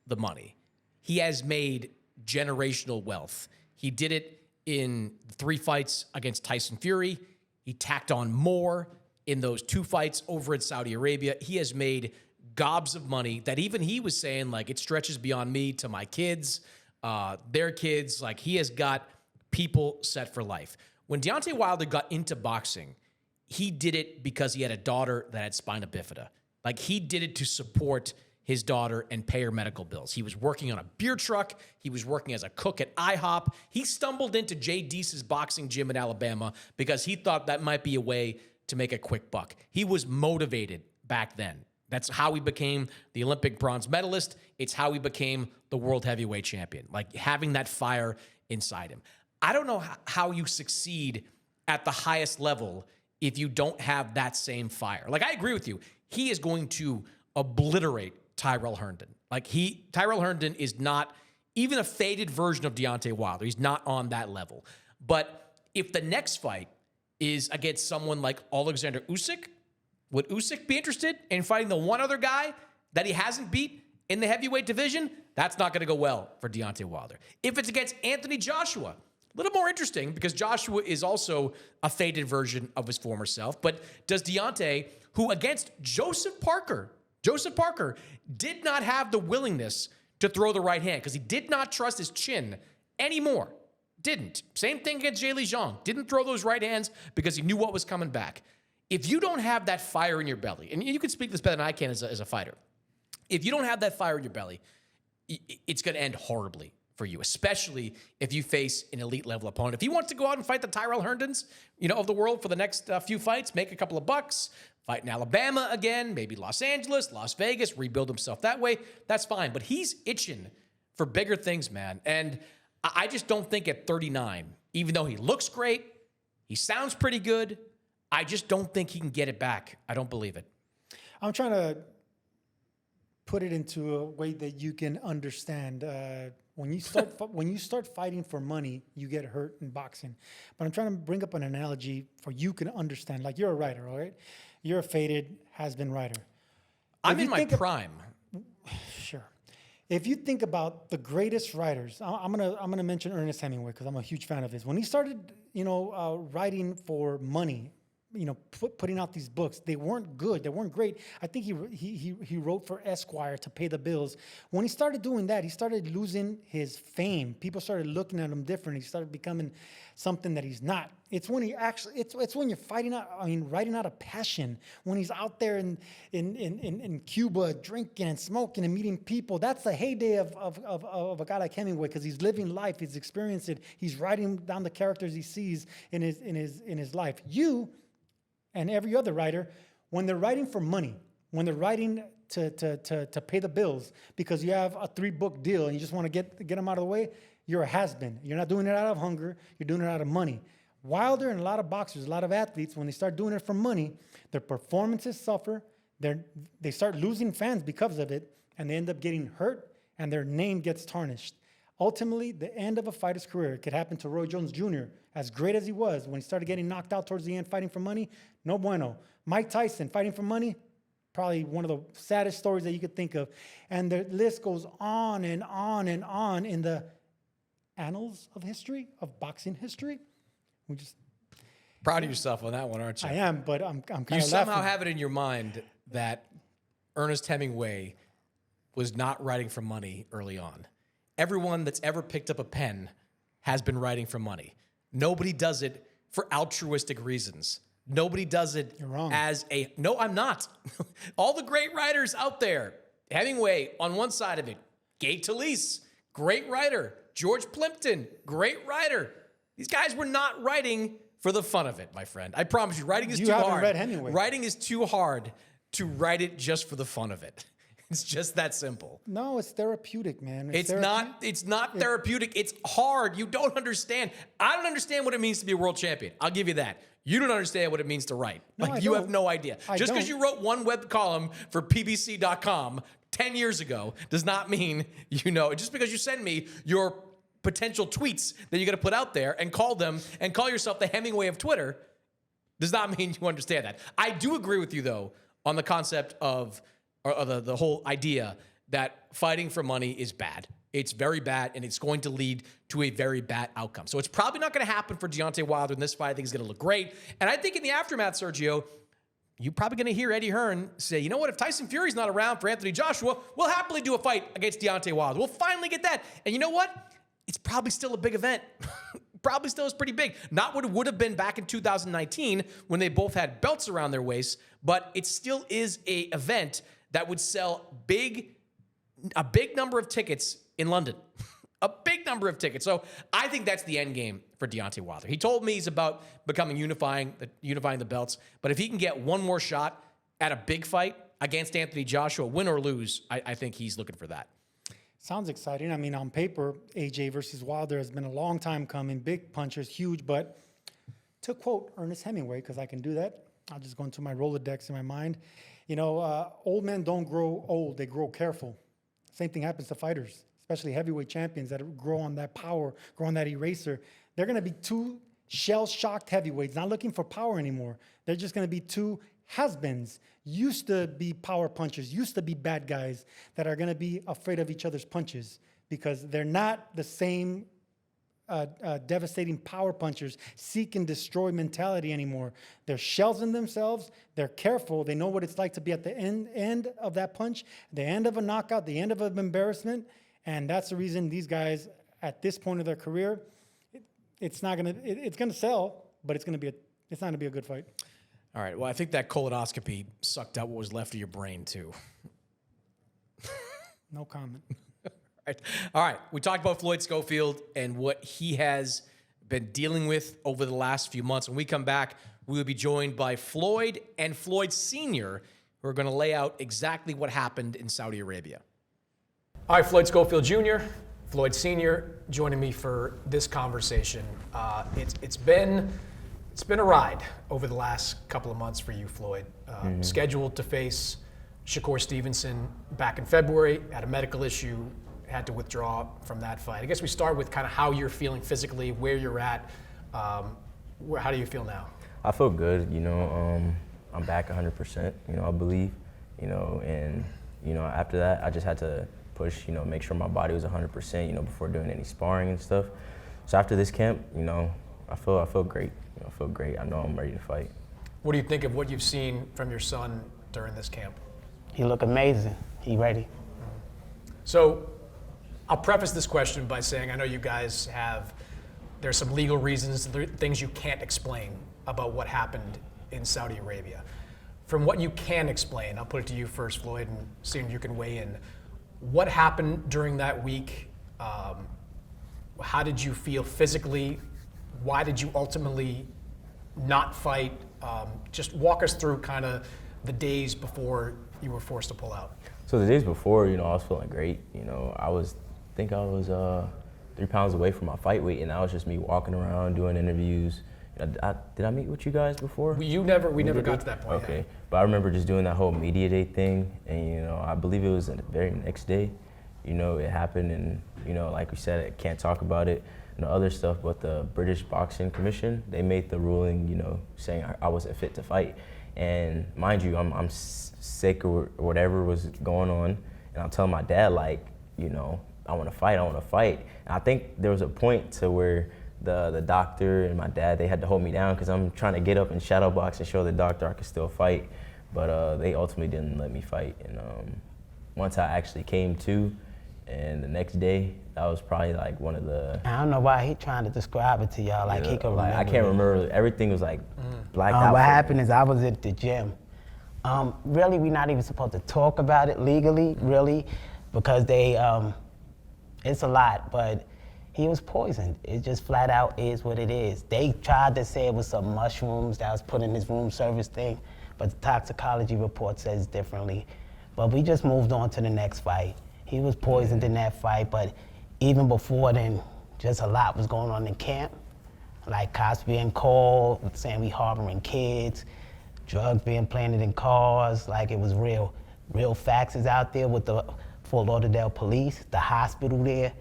the money. He has made generational wealth. He did it in 3 fights against Tyson Fury. He tacked on more in those 2 fights over in Saudi Arabia. He has made gobs of money that even he was saying, like, it stretches beyond me to my kids, their kids. Like, he has got people set for life. When Deontay Wilder got into boxing, he did it because he had a daughter that had spina bifida. Like, he did it to support his daughter and pay her medical bills. He was working on a beer truck. He was working as a cook at IHOP. He stumbled into Jay Deese's boxing gym in Alabama because he thought that might be a way to make a quick buck. He was motivated back then. That's how he became the Olympic bronze medalist. It's how he became the world heavyweight champion, like having that fire inside him. I don't know how you succeed at the highest level if you don't have that same fire. Like, I agree with you. He is going to obliterate Tyrell Herndon. Like, Tyrell Herndon is not even a faded version of Deontay Wilder. He's not on that level. But if the next fight is against someone like Alexander Usyk, would Usyk be interested in fighting the one other guy that he hasn't beat in the heavyweight division? That's not going to go well for Deontay Wilder. If it's against Anthony Joshua, a little more interesting because Joshua is also a faded version of his former self. But does Deontay, who against Joseph Parker did not have the willingness to throw the right hand because he did not trust his chin anymore. Didn't. Same thing against Zhang Zhang. Didn't throw those right hands because he knew what was coming back. If you don't have that fire in your belly, and you can speak this better than I can as a fighter, if you don't have that fire in your belly, it's going to end horribly for you, especially if you face an elite level opponent. If he wants to go out and fight the Tyrell Herndons, of the world for the next few fights, make a couple of bucks, fight in Alabama again, maybe Los Angeles, Las Vegas, rebuild himself that way, that's fine. But he's itching for bigger things, man. And I just don't think at 39, even though he looks great, he sounds pretty good, I just don't think he can get it back. I don't believe it.
I'm trying to put it into a way that you can understand. When you start fighting for money, you get hurt in boxing. But I'm trying to bring up an analogy for you can understand. Like, you're a writer, all right? You're a faded, has-been writer.
I'm in my prime.
Sure. If you think about the greatest writers, I'm gonna mention Ernest Hemingway because I'm a huge fan of his. When he started, writing for money, putting out these books, they weren't good, they weren't great. I think he wrote for Esquire to pay the bills. When he started doing that, he started losing his fame. People started looking at him different. He started becoming something that he's not. It's when it's when you're writing out of passion. When he's out there in Cuba drinking and smoking and meeting people. That's the heyday of a guy like Hemingway because he's living life, he's experienced it, he's writing down the characters he sees in his life. You and every other writer, when they're writing for money, when they're writing to pay the bills because you have a 3-book deal and you just want to get them out of the way, you're a has-been. You're not doing it out of hunger, you're doing it out of money. Wilder and a lot of boxers, a lot of athletes, when they start doing it for money, their performances suffer, they start losing fans because of it, and they end up getting hurt, and their name gets tarnished. Ultimately, the end of a fighter's career could happen to Roy Jones Jr. As great as he was, when he started getting knocked out towards the end fighting for money, no bueno. Mike Tyson fighting for money, probably one of the saddest stories that you could think of. And the list goes on and on and on in the annals of history, of boxing history. We just
Proud of yourself on that one, aren't you?
I am, but I'm kind of
You somehow
laughing.
have it in your mind that Ernest Hemingway was not writing for money early on. Everyone that's ever picked up a pen has been writing for money. Nobody does it for altruistic reasons. Nobody does it
You're wrong.
as a... No, I'm not. All the great writers out there. Hemingway on one side of it. Gay Talese, great writer. George Plimpton, great writer. These guys were not writing for the fun of it, my friend. I promise you, writing is
You
too
haven't
hard.
read Hemingway.
Writing is too hard to write it just for the fun of it. It's just that simple.
No, it's therapeutic, man.
It's not therapeutic. It's hard. You don't understand. I don't understand what it means to be a world champion. I'll give you that. You don't understand what it means to write.
No,
Like,
I
you have
don't.
no idea.
I
Just because
don't.
you wrote one web column for PBC.com 10 years ago does not mean you know. Just because you send me your potential tweets that you're going to put out there and call yourself the Hemingway of Twitter does not mean you understand that. I do agree with you, though, on the concept of or the whole idea that fighting for money is bad. It's very bad, and it's going to lead to a very bad outcome. So it's probably not going to happen for Deontay Wilder in this fight. I think he's going to look great. And I think in the aftermath, Sergio, you're probably going to hear Eddie Hearn say, you know what, if Tyson Fury's not around for Anthony Joshua, we'll happily do a fight against Deontay Wilder. We'll finally get that. And you know what? It's probably still a big event. Probably still is pretty big. Not what it would have been back in 2019 when they both had belts around their waists, but it still is a event that would sell a big number of tickets in London. A big number of tickets. So I think that's the end game for Deontay Wilder. He told me he's about becoming unifying the belts, but if he can get one more shot at a big fight against Anthony Joshua, win or lose, I think he's looking for that.
Sounds exciting. I mean, on paper, AJ versus Wilder has been a long time coming. Big punchers, huge. But to quote Ernest Hemingway, because I can do that, I'll just go into my Rolodex in my mind. You know, old men don't grow old. They grow careful. Same thing happens to fighters, especially heavyweight champions that grow on that power, grow on that eraser. They're going to be two shell-shocked heavyweights, not looking for power anymore. They're just going to be two has-beens, used to be power punchers, used to be bad guys that are going to be afraid of each other's punches because they're not the same devastating power punchers, seek and destroy mentality anymore. They're shells in themselves. They're careful. They know what it's like to be at the end of that punch, the end of a knockout, the end of an embarrassment. And that's the reason these guys, at this point of their career, it's going to sell, but it's not going to be a good fight.
All right. Well, I think that colonoscopy sucked out what was left of your brain, too.
No comment.
All right. We talked about Floyd Schofield and what he has been dealing with over the last few months. When we come back, we will be joined by Floyd and Floyd Sr., who are going to lay out exactly what happened in Saudi Arabia. All right, Floyd Schofield Jr., Floyd Sr. joining me for this conversation. It's been a ride over the last couple of months for you, Floyd. Scheduled to face Shakur Stevenson back in February, had a medical issue, had to withdraw from that fight. I guess we start with kind of how you're feeling physically, where you're at. How do you feel now?
I feel good. I'm back 100%. I believe. And after that, I just had to push. Make sure my body was 100%. Before doing any sparring and stuff. So after this camp, I feel great. I feel great. I know I'm ready to fight.
What do you think of what you've seen from your son during this camp?
He look amazing. He ready.
So I'll preface this question by saying I know you guys there's some legal reasons, things you can't explain about what happened in Saudi Arabia. From what you can explain, I'll put it to you first, Floyd, and see if you can weigh in. What happened during that week? How did you feel physically? Why did you ultimately not fight? Just walk us through kind of the days before you were forced to pull out.
So the days before, I was feeling great. I was 3 pounds away from my fight weight, and that was just me walking around doing interviews. Did I meet with you guys before?
We never got to that point.
Okay,
yet.
But I remember just doing that whole media day thing, and I believe it was the very next day. It happened, and like we said, I can't talk about it and other stuff. But the British Boxing Commission, they made the ruling, saying I wasn't fit to fight. And mind you, I'm sick or whatever was going on, and I'm telling my dad I want to fight. And I think there was a point to where the doctor and my dad, they had to hold me down because I'm trying to get up and shadow box and show the doctor I could still fight. But they ultimately didn't let me fight. And once I actually came to, and the next day, that was probably like one of the.
I don't know why he trying to describe it to y'all like he could remember.
I can't remember. Everything was like blacked out.
What happened is I was at the gym. Really, we're not even supposed to talk about it legally, really, because it's a lot, but he was poisoned. It just flat out is what it is. They tried to say it was some mushrooms that was put in his room service thing, but the toxicology report says differently. But we just moved on to the next fight. He was poisoned in that fight, but even before then, just a lot was going on in camp. Like cops being called, saying we harboring kids, drugs being planted in cars, like it was real. Real faxes out there with the Fort Lauderdale police, the hospital there,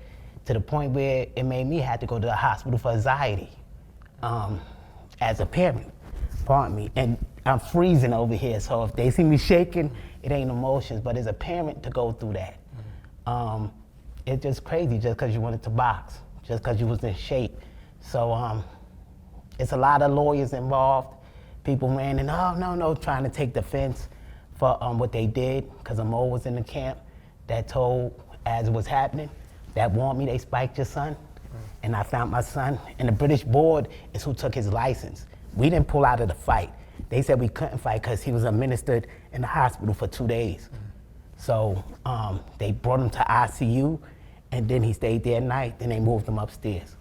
to the point where it made me have to go to the hospital for anxiety as a parent, pardon me. And I'm freezing over here, so if they see me shaking, it ain't emotions, but as a parent to go through that. It's just crazy just because you wanted to box, just because you was in shape. So it's a lot of lawyers involved. People ran in, no, trying to take defense for what they did, because a Mora was in the camp that told, as it was happening, that warned me they spiked your son. And I found my son, and the British board is who took his license. We didn't pull out of the fight. They said we couldn't fight because he was administered in the hospital for 2 days. So they brought him to ICU, and then he stayed there at night, then they moved him upstairs.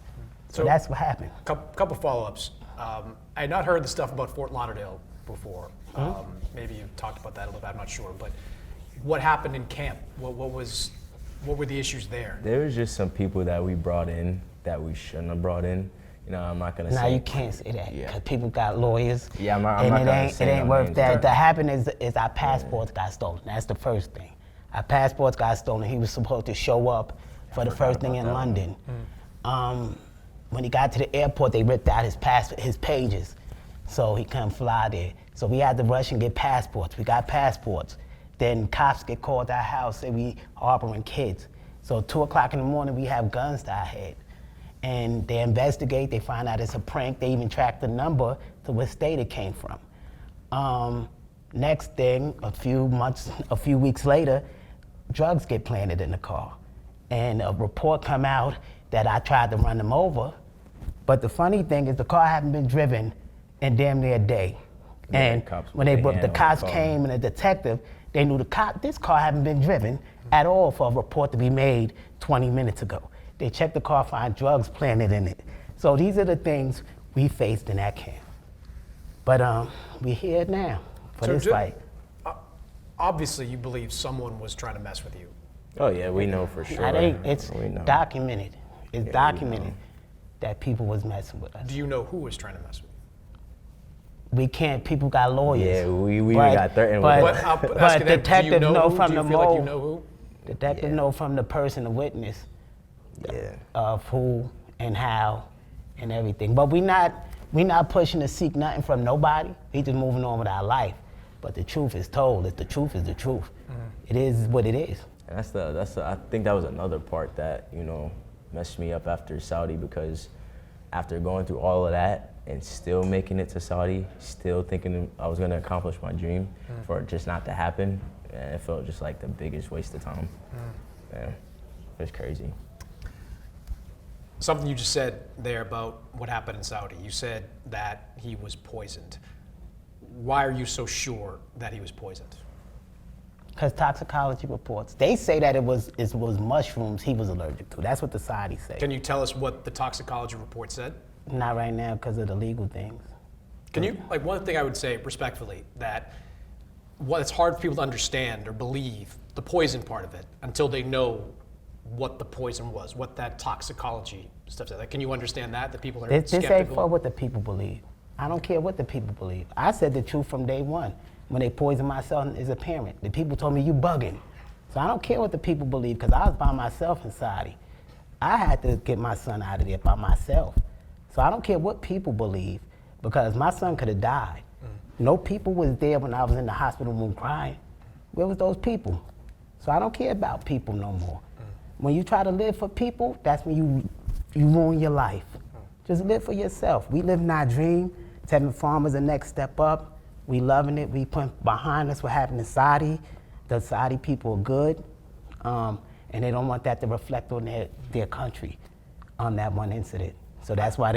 So that's what happened.
Couple follow-ups. I had not heard the stuff about Fort Lauderdale before. Maybe you talked about that a little bit, I'm not sure. But what happened in camp? What were the issues there?
There was just some people that we brought in that we shouldn't have brought in. I'm not gonna say.
No, you can't say that because people got lawyers.
Yeah, I'm not gonna say
it ain't
no
worth
names.
that. What happened is our passports got stolen. That's the first thing. Our passports got stolen. He was supposed to show up for the first thing in London. When he got to the airport, they ripped out his pages, so he couldn't fly there. So we had to rush and get passports. We got passports. Then cops get called to our house, say we harboring kids. So 2 o'clock in the morning, we have guns to our head. And they investigate, they find out it's a prank. They even track the number to what state it came from. Next thing, a few weeks later, drugs get planted in the car. And a report come out that I tried to run them over. But the funny thing is the car hadn't been driven in damn near a day. And when the cops came and the detective, they knew this car hadn't been driven at all for a report to be made 20 minutes ago. They checked the car, find drugs planted in it. So these are the things we faced in that camp. But we're here now for this fight.
Obviously, you believe someone was trying to mess with you.
Oh yeah, we know for sure.
It's documented. It's documented that people was messing with us.
Do you know who was trying to mess with you?
We can't. People got lawyers.
Yeah, we got threatened with
but detectives know from the
Do you feel like you know who?
Detectives know from the person, the witness, of who and how and everything. But we not pushing to seek nothing from nobody. We just moving on with our life. But the truth is told. If the truth is the truth, it is what it is.
And I think that was another part that, you know, messed me up after Saudi, because after going through all of that and still making it to Saudi, still thinking I was gonna accomplish my dream, for it just not to happen, and it felt just like the biggest waste of time. Yeah, it was crazy.
Something you just said there about what happened in Saudi. You said that he was poisoned. Why are you so sure that he was poisoned?
Because toxicology reports, they say that it was mushrooms he was allergic to. That's what the Saudis say.
Can you tell us what the toxicology report said?
Not right now because of the legal things.
Can you, like, one thing I would say respectfully, that what it's hard for people to understand or believe the poison part of it until they know what the poison was, what that toxicology stuff said. Like, can you understand that people are
This
skeptical?
ain't for what the people believe. I don't care what the people believe. I said the truth from day one. When they poisoned my son as a parent, the people told me, you bugging. So I don't care what the people believe, because I was by myself in Saudi. I had to get my son out of there by myself. So I don't care what people believe, because my son could have died. No people was there when I was in the hospital room crying. Where was those people? So I don't care about people no more. When you try to live for people, that's when you ruin your life. Just live for yourself. We live in our dream. Tevin Farmer's the next step up. We loving it. We put behind us what happened in Saudi. The Saudi people are good, and they don't want that to reflect on their country on that one incident. So that's why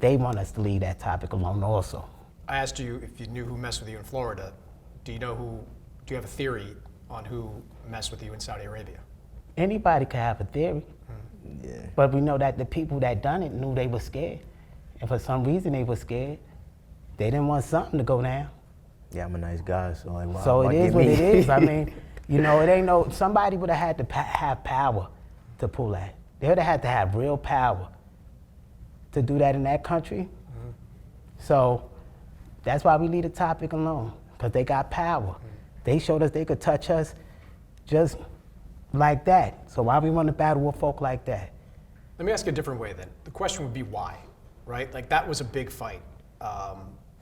they want us to leave that topic alone also.
I asked you if you knew who messed with you in Florida. Do you have a theory on who messed with you in Saudi Arabia?
Anybody could have a theory, but we know that the people that done it knew they were scared, and for some reason they were scared. They didn't want something to go down.
Yeah, I'm a nice guy, so like, why,
So
why
it is
give
what
me?
it is. I mean, you know, it ain't no, somebody would have had to have power to pull that. They would have had to have real power to do that in that country. So that's why we leave the topic alone, because they got power. They showed us they could touch us just like that. So why we want to battle with folk like that?
Let me ask you a different way then. The question would be why, right? Like, that was a big fight.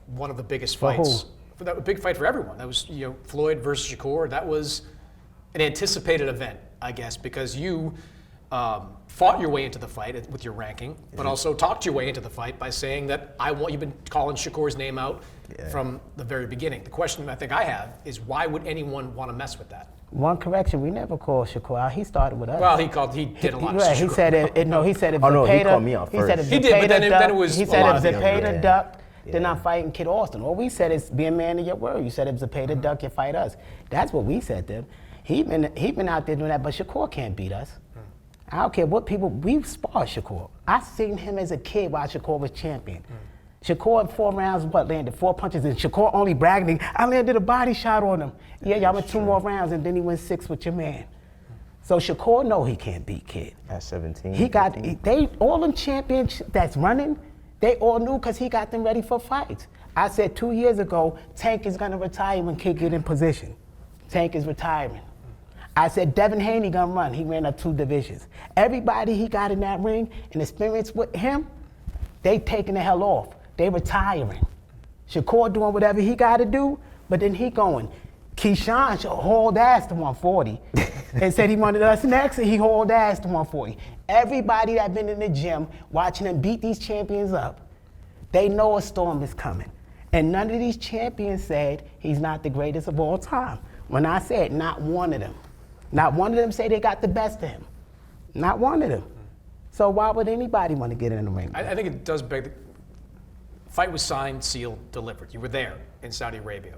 One of the biggest fights. That was a big fight for everyone. That was, you know, Floyd versus Shakur. That was an anticipated event, I guess, because you fought your way into the fight with your ranking, but also talked your way into the fight by saying that you've been calling Shakur's name out from the very beginning. The question I think I have is, why would anyone want to mess with that?
One correction, we never called Shakur out. He started with us.
Well, he did a lot of
Right,
Shakur.
he said he said if
Oh, no, he
Zepeda,
called me out
he said if
first.
He did, but then
ducked,
it was
he
a
said
lot
if
of people.
Zepeda ducked, then I'm fighting Kid Austin. All we said is be a man of your word. You said if Zepeda duck, you fight us. That's what we said to him. He been out there doing that, but Shakur can't beat us. I don't care what people, we sparred Shakur. I seen him as a kid while Shakur was champion. Shakur in 4 rounds, landed 4 punches, and Shakur only bragging, I landed a body shot on him. Yeah, y'all went 2 more rounds, and then he went 6 with your man. So Shakur know he can't beat Kid.
At 17.
He got, all them champions that's running, they all knew because he got them ready for fights. I said 2 years ago, Tank is gonna retire when Kid get in position. Tank is retiring. I said Devin Haney gonna run. He ran up 2 divisions. Everybody he got in that ring and experience with him, they taking the hell off. They retiring. Shakur doing whatever he gotta do, but then he going. Keyshawn hauled ass to 140 and said he wanted us next, and he hauled ass to 140. Everybody that been in the gym watching him beat these champions up, they know a storm is coming. And none of these champions said he's not the greatest of all time. When I said not one of them say they got the best of him. Not one of them. So why would anybody want to get in the ring?
I think it does beg the fight was signed, sealed, delivered. You were there in Saudi Arabia.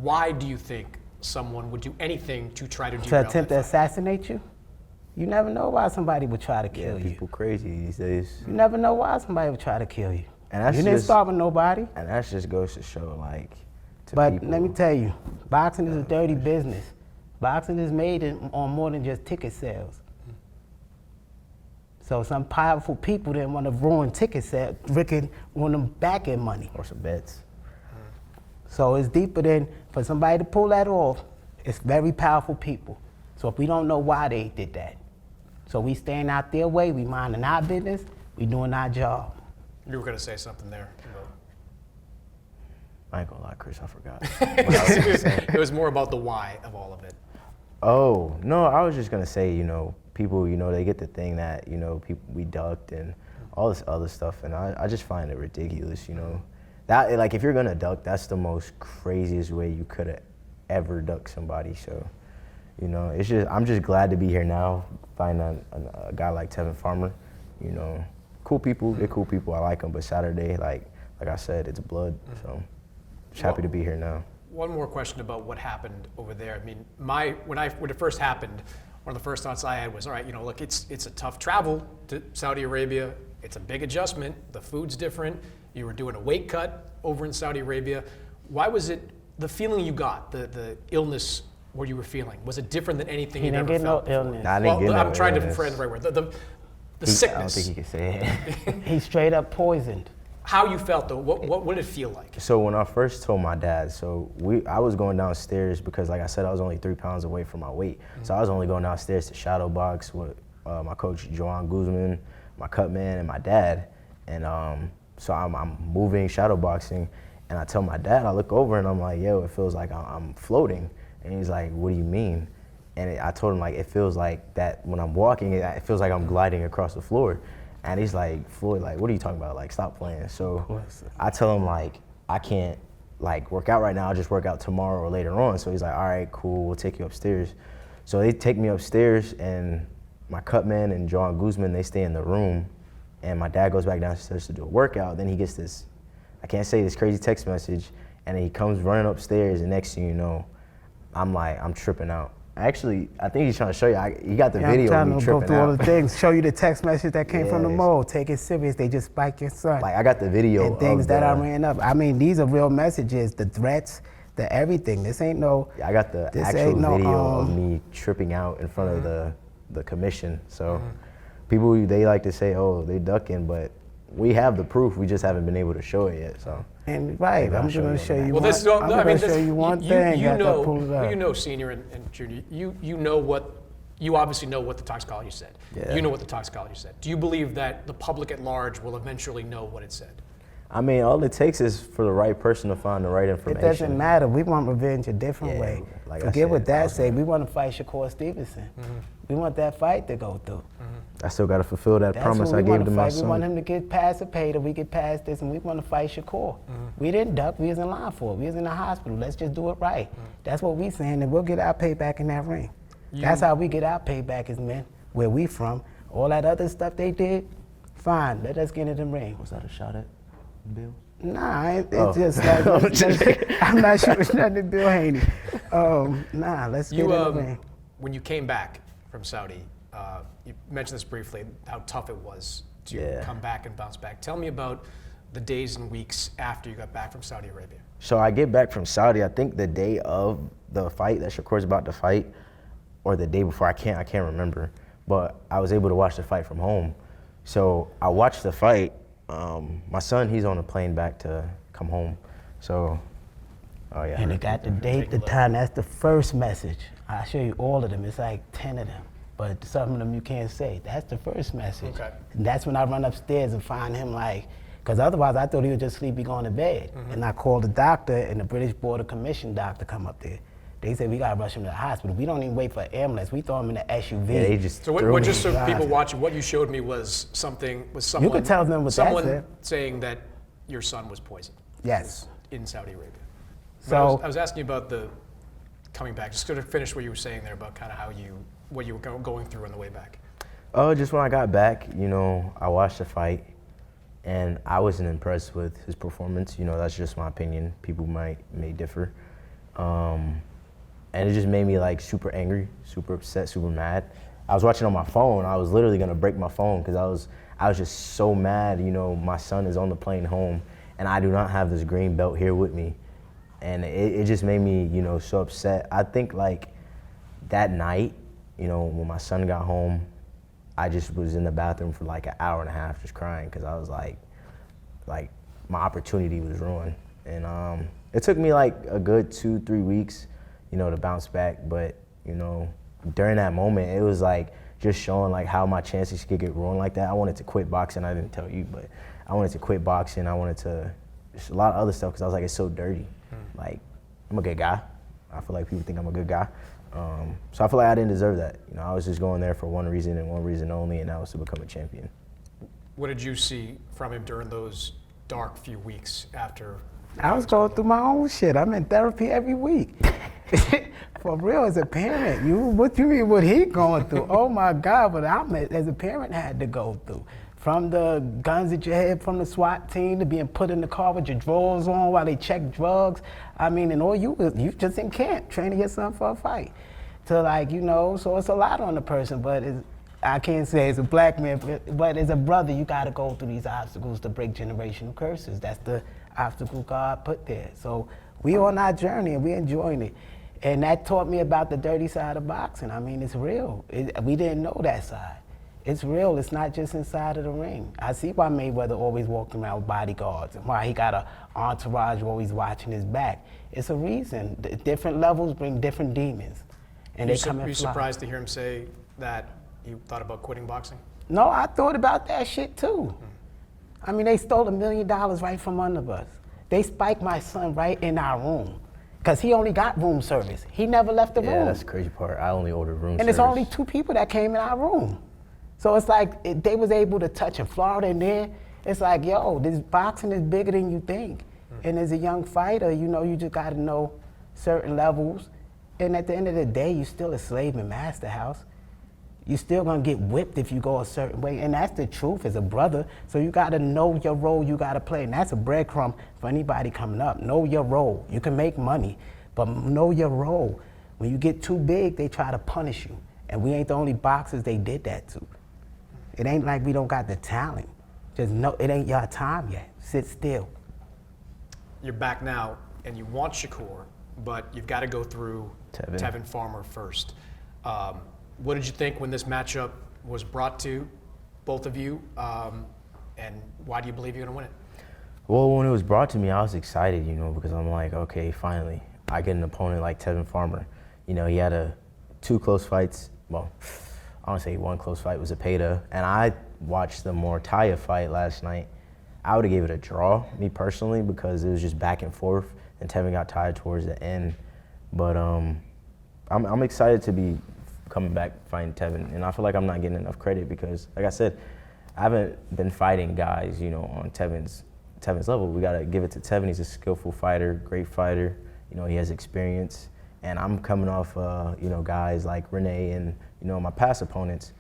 Why do you think someone would do anything to try to derail
To attempt to
that fight?
assassinate you? You never know why somebody would try to kill you.
People crazy these days.
You never know why somebody would try to kill you.
And that's
You didn't
just-
start with nobody.
And that just goes to show, like, to
But
people.
let me tell you, boxing is a dirty business. Boxing is made on more than just ticket sales. So some powerful people didn't want to ruin ticket sales, want them back in money.
Or some bets.
So it's deeper than, for somebody to pull that off, it's very powerful people. So if we don't know why they did that, so we staying out their way, we minding our business, we doing our job.
You were going to say something there.
I ain't gonna lie, Chris, I forgot.
It was more about the why of all of it.
Oh, no, I was just gonna say, people, they get the thing that, people, we ducked and all this other stuff, and I just find it ridiculous, That, like, if you're gonna duck, that's the most craziest way you could have ever ducked somebody, so, I'm just glad to be here now, find a guy like Tevin Farmer, cool people, they're cool people, I like them, but Saturday, like I said, it's blood, so just happy to be here now.
One more question about what happened over there. I mean, when it first happened, one of the first thoughts I had was, all right, look, it's a tough travel to Saudi Arabia. It's a big adjustment. The food's different. You were doing a weight cut over in Saudi Arabia. Why was it the feeling you got, the illness what you were feeling? Was it different than anything you'd ever felt?
He didn't get no illness.
I didn't get no
I'm trying
illness.
to phrase the right word. The sickness.
I don't think he could say it.
He straight up poisoned.
How you felt though? What did it feel like?
So when I first told my dad, I was going downstairs because, like I said, I was only 3 pounds away from my weight. Mm-hmm. So I was only going downstairs to shadow box with my coach, Joan Guzman, my cut man, and my dad. And so I'm moving, shadow boxing, and I tell my dad, I look over and I'm like, yo, it feels like I'm floating. And he's like, what do you mean? And I told him, like, it feels like that when I'm walking, it feels like I'm gliding across the floor. And he's like, Floyd, like, what are you talking about? Like, stop playing. So I tell him, like, I can't, like, work out right now. I'll just work out tomorrow or later on. So he's like, all right, cool, we'll take you upstairs. So they take me upstairs, and my cut man and Joan Guzman, they stay in the room. And my dad goes back downstairs to do a workout. Then he gets this, I can't say, this crazy text message. And he comes running upstairs, and next thing you know, I'm tripping out. Actually, I think he's trying to show you. He got the video of me tripping out.
I'm trying to go through all the things, show you the text message that came from the mole. Take it serious. They just spiked your son.
Like, I got the video
and things that I ran up. I mean, these are real messages. The threats, the everything. This ain't no.
Yeah, I got the actual video of me tripping out in front of the commission. So people, they like to say, oh, they ducking, but we have the proof. We just haven't been able to show it yet. So.
And right, I'm just going to show you.
Well,
I'm going to show you one thing.
You know, senior and junior. You know what. You obviously know what the toxicology said.
Yeah.
You know what the toxicology said. Do you believe that the public at large will eventually know what it said?
I mean, all it takes is for the right person to find the right information.
It doesn't matter. We want revenge a different way.
Like
Forget what that say. We want to fight Shakur Stevenson. We want that fight to go through.
I still got to fulfill that promise I gave to my son.
We want him to get past the pay, we get past this, and we want to fight Shakur. We didn't duck. We was in line for it. We was in the hospital. Let's just do it right. That's what we saying, and we'll get our payback in that ring. That's how we get our payback as men, where we from. All that other stuff they did, fine. Let us get in the ring.
Was that a shot at Bill?
Nah, it's just like, I'm not sure it's nothing to Bill Haney. Nah, let's get in the ring.
When you came back from Saudi, you mentioned this briefly, how tough it was to come back and bounce back. Tell me about the days and weeks after you got back from Saudi Arabia.
So I get back from Saudi, I think the day of the fight that Shakur's about to fight, or the day before, I can't remember, but I was able to watch the fight from home. So I watched the fight. My son, he's on a plane back to come home. So, oh yeah.
And it got the date, the time. That's the first message. I'll show you all of them. It's like 10 of them. But some of them you can't say. That's the first message.
Okay.
And that's when I run upstairs and find him like, because otherwise I thought he would just sleepy going to bed. And I called the doctor, and the British Board of Commission doctor come up there. They said, we got to rush him to the hospital. We don't even wait for an ambulance. We throw him in the SUV.
Yeah, they just
so just so people watching, what you showed me was someone.
You could tell them what
someone
that said.
saying that your son was poisoned.
Yes.
In Saudi Arabia.
So
I was asking you about the coming back. Just to finish what you were saying there about kind of what you were going through on the way back.
Oh, just when I got back, I watched the fight, and I wasn't impressed with his performance. That's just my opinion. People may differ. And it just made me like super angry, super upset, super mad. I was watching on my phone. I was literally gonna break my phone because I was just so mad. My son is on the plane home, and I do not have this green belt here with me, and it just made me so upset. I think like that night, when my son got home, I just was in the bathroom for like an hour and a half just crying because I was like my opportunity was ruined, and it took me like a good 2-3 weeks. To bounce back, but during that moment, it was like just showing like how my chances could get ruined like that. I wanted to quit boxing. I didn't tell you, but I wanted to quit boxing. I wanted to, just a lot of other stuff because I was like, it's so dirty. Like, I'm a good guy. I feel like people think I'm a good guy. So I feel like I didn't deserve that. You know, I was just going there for one reason and one reason only, and that was to become a champion.
What did you see from him during those dark few weeks after?
I was going through my own shit. I'm in therapy every week. For real, as a parent, what you mean what he going through? Oh my God, but as a parent had to go through. From the guns at your head from the SWAT team to being put in the car with your drawers on while they check drugs. I mean, and all you just in camp training your son for a fight. To like, you know, so it's a lot on the person, but I can't say as a black man, but as a brother, you gotta go through these obstacles to break generational curses. That's the obstacle God put there. So we on our journey and we enjoying it. And that taught me about the dirty side of boxing. I mean, it's real. We didn't know that side. It's real. It's not just inside of the ring. I see why Mayweather always walking around with bodyguards and why he got an entourage always watching his back. It's a reason. Different levels bring different demons. And they come and fly.
Were you surprised to hear him say that he thought about quitting boxing?
No, I thought about that shit too. I mean, they stole $1 million right from under us. They spiked my son right in our room. Because he only got room service. He never left the room.
Yeah, that's the crazy part. I only ordered room service.
And it's only 2 people that came in our room. So it's like they was able to touch in Florida and there. It's like, yo, this boxing is bigger than you think. And as a young fighter, you know, you just got to know certain levels. And at the end of the day, you're still a slave in master house. You're still gonna get whipped if you go a certain way. And that's the truth as a brother. So you gotta know your role you gotta play. And that's a breadcrumb for anybody coming up. Know your role. You can make money, but know your role. When you get too big, they try to punish you. And we ain't the only boxers they did that to. It ain't like we don't got the talent. Just know it ain't your time yet. Sit still.
You're back now, and you want Shakur, but you've got to go through
Tevin.
Tevin Farmer first. What did you think when this matchup was brought to both of you, and why do you believe you're going to win it?
Well, when it was brought to me, I was excited, you know, because I'm like, okay, finally, I get an opponent like Tevin Farmer. You know, he had 2 close fights. Well, I want to say 1 close fight was a Peta, and I watched the Mortaya fight last night. I would have gave it a draw, me personally, because it was just back and forth, and Tevin got tired towards the end. But I'm excited to be coming back fighting Tevin, and I feel like I'm not getting enough credit because, like I said, I haven't been fighting guys, you know, on Tevin's level. We gotta give it to Tevin. He's a skillful fighter, great fighter. You know, he has experience, and I'm coming off, you know, guys like Renee and you know my past opponents,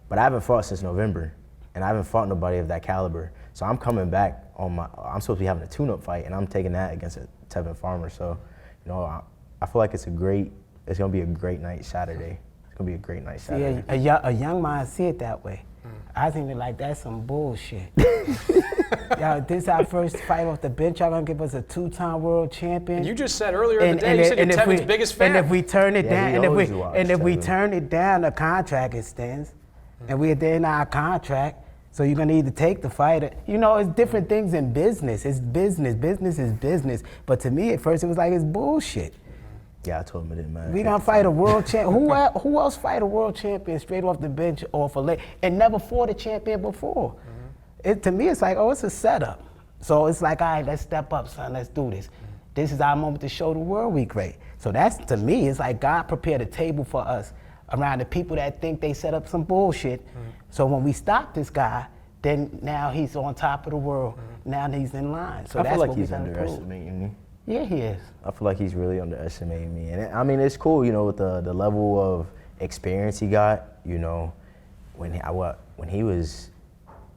but I haven't fought since November, and I haven't fought nobody of that caliber. So I'm coming back on I'm supposed to be having a tune-up fight, and I'm taking that against a Tevin Farmer. So, you know, I feel like it's gonna be a great night Saturday. It's gonna be a great night Saturday.
Yeah, a young mind see it that way. I think that like that's some bullshit. Y'all, this our first fight off the bench. Y'all gonna give us a 2-time world champion.
And you just said earlier in the day, you said you're Tevin's biggest fan.
And if we turn it down,
if
we turn it down, the contract extends, and we're there in our contract. So you're gonna either take the fight, you know, it's different things in business. It's business. Business is business. But to me, at first, it was like it's bullshit.
Yeah, I told him it didn't matter.
We gonna fight a world champion. Who else fight a world champion straight off the bench off a leg and never fought a champion before? To me, it's like, oh, it's a setup. So it's like, all right, let's step up, son. Let's do this. This is our moment to show the world we great. So that's, to me, it's like God prepared a table for us around the people that think they set up some bullshit. So when we stop this guy, then now he's on top of the world. Now he's in line. So
I
that's
feel like
what we
he's
gotta prove.
underestimating me.
Yeah, he is.
I feel like he's really underestimating me. And I mean, it's cool, you know, with the level of experience he got, you know, when he was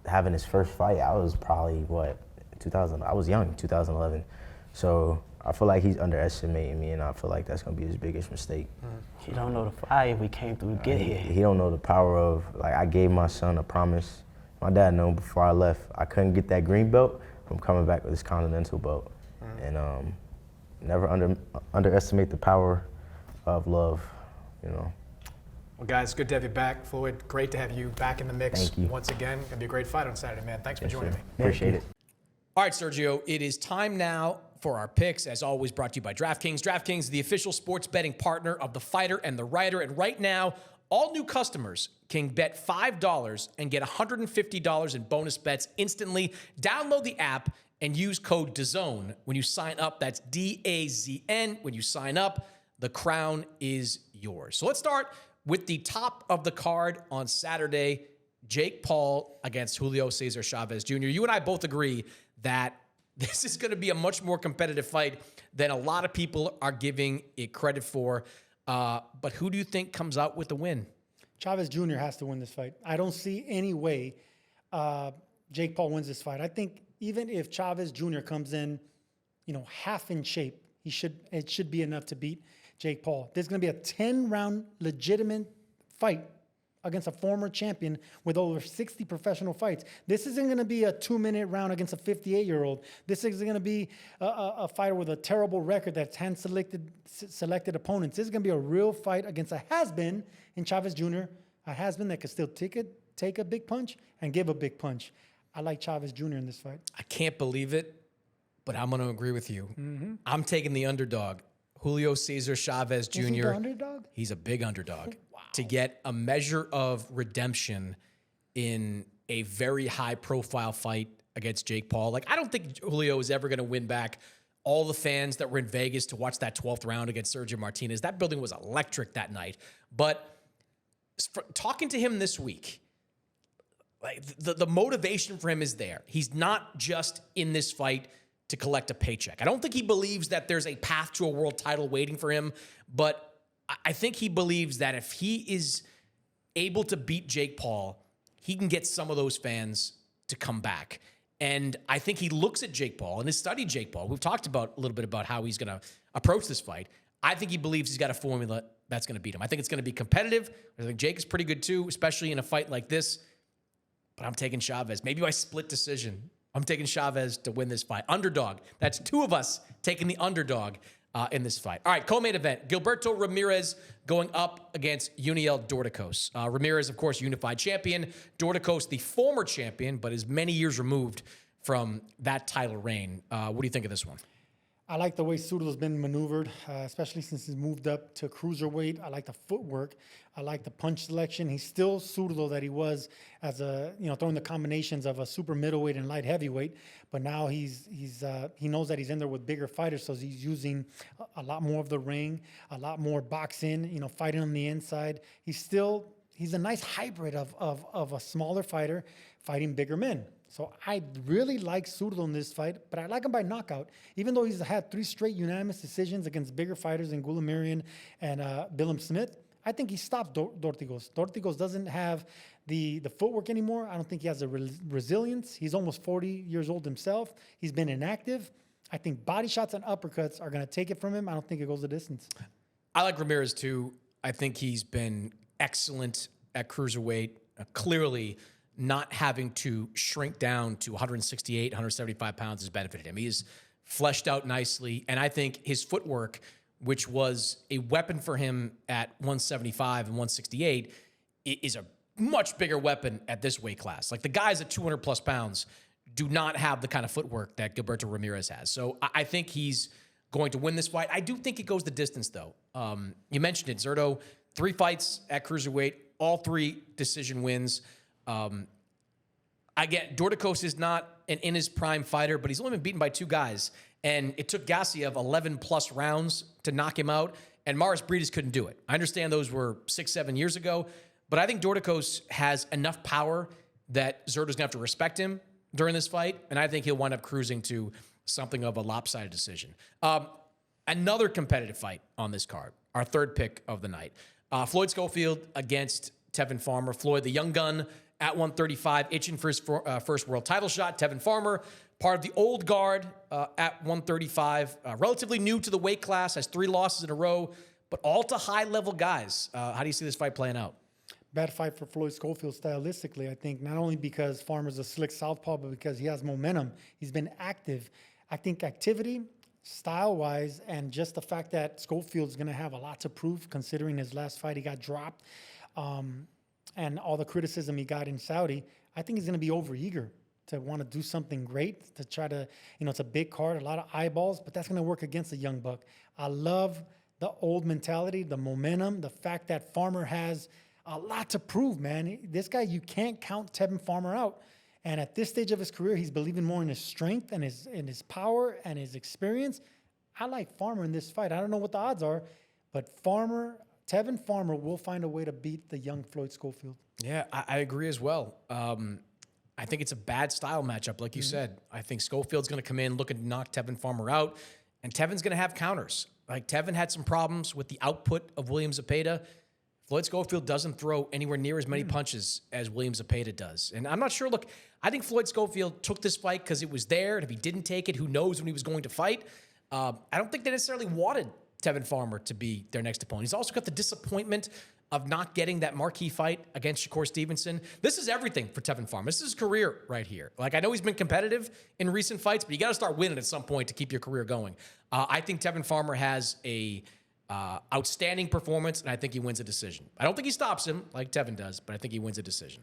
having his first fight, I was probably, I was young, 2011. So I feel like he's underestimating me, and I feel like that's going to be his biggest mistake.
He don't know the fire we came through to get here.
He don't know the power of, like, I gave my son a promise. My dad knew before I left, I couldn't get that green belt from coming back with this continental belt. And never underestimate the power of love, you know.
Well, guys, good to have you back. Floyd, great to have you back in the mix
Thank you.
once again. Going to be a great fight on Saturday, man. Thanks for joining me.
Appreciate it.
All right, Sergio, it is time now for our picks. As always, brought to you by DraftKings. DraftKings is the official sports betting partner of the fighter and the writer. And right now, all new customers can bet $5 and get $150 in bonus bets instantly. Download the app and use code DAZN when you sign up. That's DAZN. When you sign up, the crown is yours. So let's start with the top of the card on Saturday, Jake Paul against Julio Cesar Chavez Jr. You and I both agree that this is going to be a much more competitive fight than a lot of people are giving it credit for. But who do you think comes out with the win?
Chavez Jr. has to win this fight. I don't see any way Jake Paul wins this fight. I think even if Chavez Jr. comes in, half in shape, it should be enough to beat Jake Paul. There's going to be a 10-round legitimate fight against a former champion with over 60 professional fights. This isn't going to be a 2-minute round against a 58-year-old. This isn't going to be a fighter with a terrible record that's hand-selected opponents. This is going to be a real fight against a has-been in Chavez Jr., a has-been that can still take a big punch and give a big punch. I like Chavez Jr. in this fight.
I can't believe it, but I'm going to agree with you. I'm taking the underdog, Julio Cesar Chavez Jr.
Is he the underdog?
He's a big underdog. Wow. To get a measure of redemption in a very high-profile fight against Jake Paul. Like, I don't think Julio is ever going to win back all the fans that were in Vegas to watch that 12th round against Sergio Martinez. That building was electric that night. But talking to him this week, like the motivation for him is there. He's not just in this fight to collect a paycheck. I don't think he believes that there's a path to a world title waiting for him, but I think he believes that if he is able to beat Jake Paul, he can get some of those fans to come back. And I think he looks at Jake Paul and has studied Jake Paul. We've talked about a little bit about how he's going to approach this fight. I think he believes he's got a formula that's going to beat him. I think it's going to be competitive. I think Jake is pretty good too, especially in a fight like this. But I'm taking Chavez. Maybe by split decision. I'm taking Chavez to win this fight. Underdog. That's two of us taking the underdog in this fight. All right, co-main event. Gilberto Ramirez going up against Uniel Dorticos. Ramirez, of course, unified champion. Dorticos, the former champion, but is many years removed from that title reign. What do you think of this one?
I like the way Cerullo's been maneuvered, especially since he's moved up to cruiserweight. I like the footwork. I like the punch selection. He's still Cerullo that he was as throwing the combinations of a super middleweight and light heavyweight. But now he knows that he's in there with bigger fighters, so he's using a lot more of the ring, a lot more boxing, fighting on the inside. He's a nice hybrid of a smaller fighter fighting bigger men. So I really like Cerullo in this fight, but I like him by knockout. Even though he's had 3 straight unanimous decisions against bigger fighters in Goulamirian and Billum Smith, I think he stopped Dorticos. Dorticos doesn't have the footwork anymore. I don't think he has the resilience. He's almost 40 years old himself. He's been inactive. I think body shots and uppercuts are going to take it from him. I don't think it goes the distance.
I like Ramirez too. I think he's been excellent at cruiserweight. Clearly, not having to shrink down to 168, 175 pounds has benefited him. He's fleshed out nicely. And I think his footwork, which was a weapon for him at 175 and 168, is a much bigger weapon at this weight class. Like the guys at 200 plus pounds do not have the kind of footwork that Gilberto Ramirez has. So I think he's going to win this fight. I do think it goes the distance though. You mentioned it, Zerto, 3 fights at cruiserweight, all 3 decision wins. I get Dorticos is not an in his prime fighter, but he's only been beaten by 2 guys. And it took Gassiev 11 plus rounds to knock him out. And Maris Briedis couldn't do it. I understand those were 6-7 years ago, but I think Dorticos has enough power that Zerto's going to have to respect him during this fight. And I think he'll wind up cruising to something of a lopsided decision. Another competitive fight on this card, our third pick of the night. Floyd Schofield against Tevin Farmer. Floyd, the young gun, at 135, itching for his first world title shot. Tevin Farmer, part of the old guard at 135, relatively new to the weight class, has 3 losses in a row, but all to high-level guys. How do you see this fight playing out?
Bad fight for Floyd Schofield stylistically, I think, not only because Farmer's a slick southpaw, but because he has momentum. He's been active. I think activity, style-wise, and just the fact that Schofield's going to have a lot to prove considering his last fight he got dropped. And all the criticism he got in Saudi, I think he's going to be overeager. to want to do something great, to try to, it's a big card, a lot of eyeballs, but that's going to work against the young buck. I love the old mentality, the momentum, the fact that Farmer has a lot to prove, man. This guy, you can't count Tevin Farmer out. And at this stage of his career, he's believing more in his strength and his power and his experience. I like Farmer in this fight. I don't know what the odds are, but Tevin Farmer will find a way to beat the young Floyd Schofield.
Yeah, I agree as well. I think it's a bad style matchup, like you said. I think Schofield's going to come in looking to knock Tevin Farmer out, and Tevin's going to have counters. Like, Tevin had some problems with the output of William Zepeda. Floyd Schofield doesn't throw anywhere near as many punches as William Zepeda does. And I'm not sure. Look, I think Floyd Schofield took this fight because it was there, and if he didn't take it, who knows when he was going to fight. I don't think they necessarily wanted Tevin Farmer to be their next opponent. He's also got the disappointment of not getting that marquee fight against Shakur Stevenson. This is everything for Tevin Farmer. This is his career right here. Like, I know he's been competitive in recent fights, but you got to start winning at some point to keep your career going. I think Tevin Farmer has a outstanding performance, and I think he wins a decision. I don't think he stops him like Tevin does, but I think he wins a decision.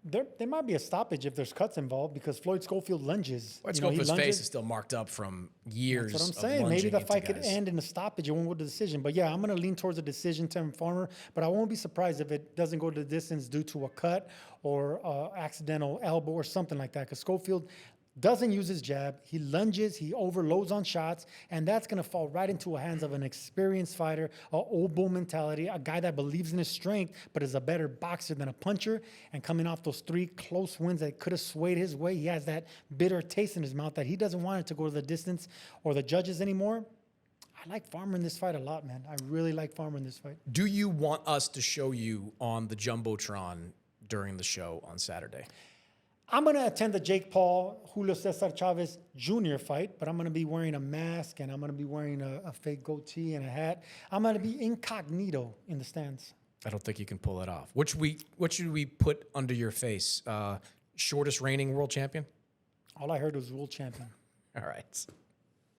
There might be a stoppage if there's cuts involved because Floyd Schofield lunges.
Floyd Schofield's face is still marked up from years.
That's what I'm
of
saying. Maybe the
lunging
fight
into
could
guys.
end in a stoppage. It won't go to decision. But yeah, I'm going to lean towards a decision, Tevin Farmer. But I won't be surprised if it doesn't go to the distance due to a cut or accidental elbow or something like that. Because Schofield doesn't use his jab. He lunges. He overloads on shots. And that's going to fall right into the hands of an experienced fighter, an old bull mentality, a guy that believes in his strength, but is a better boxer than a puncher. And coming off those 3 close wins that could have swayed his way, he has that bitter taste in his mouth that he doesn't want it to go to the distance or the judges anymore. I like Farmer in this fight a lot, man. I really like Farmer in this fight.
Do you want us to show you on the Jumbotron during the show on Saturday?
I'm going to attend the Jake Paul, Julio Cesar Chavez Jr. fight, but I'm going to be wearing a mask and I'm going to be wearing a fake goatee and a hat. I'm going to be incognito in the stands.
I don't think you can pull that off. What should we put under your face? Shortest reigning world champion?
All I heard was world champion.
All right.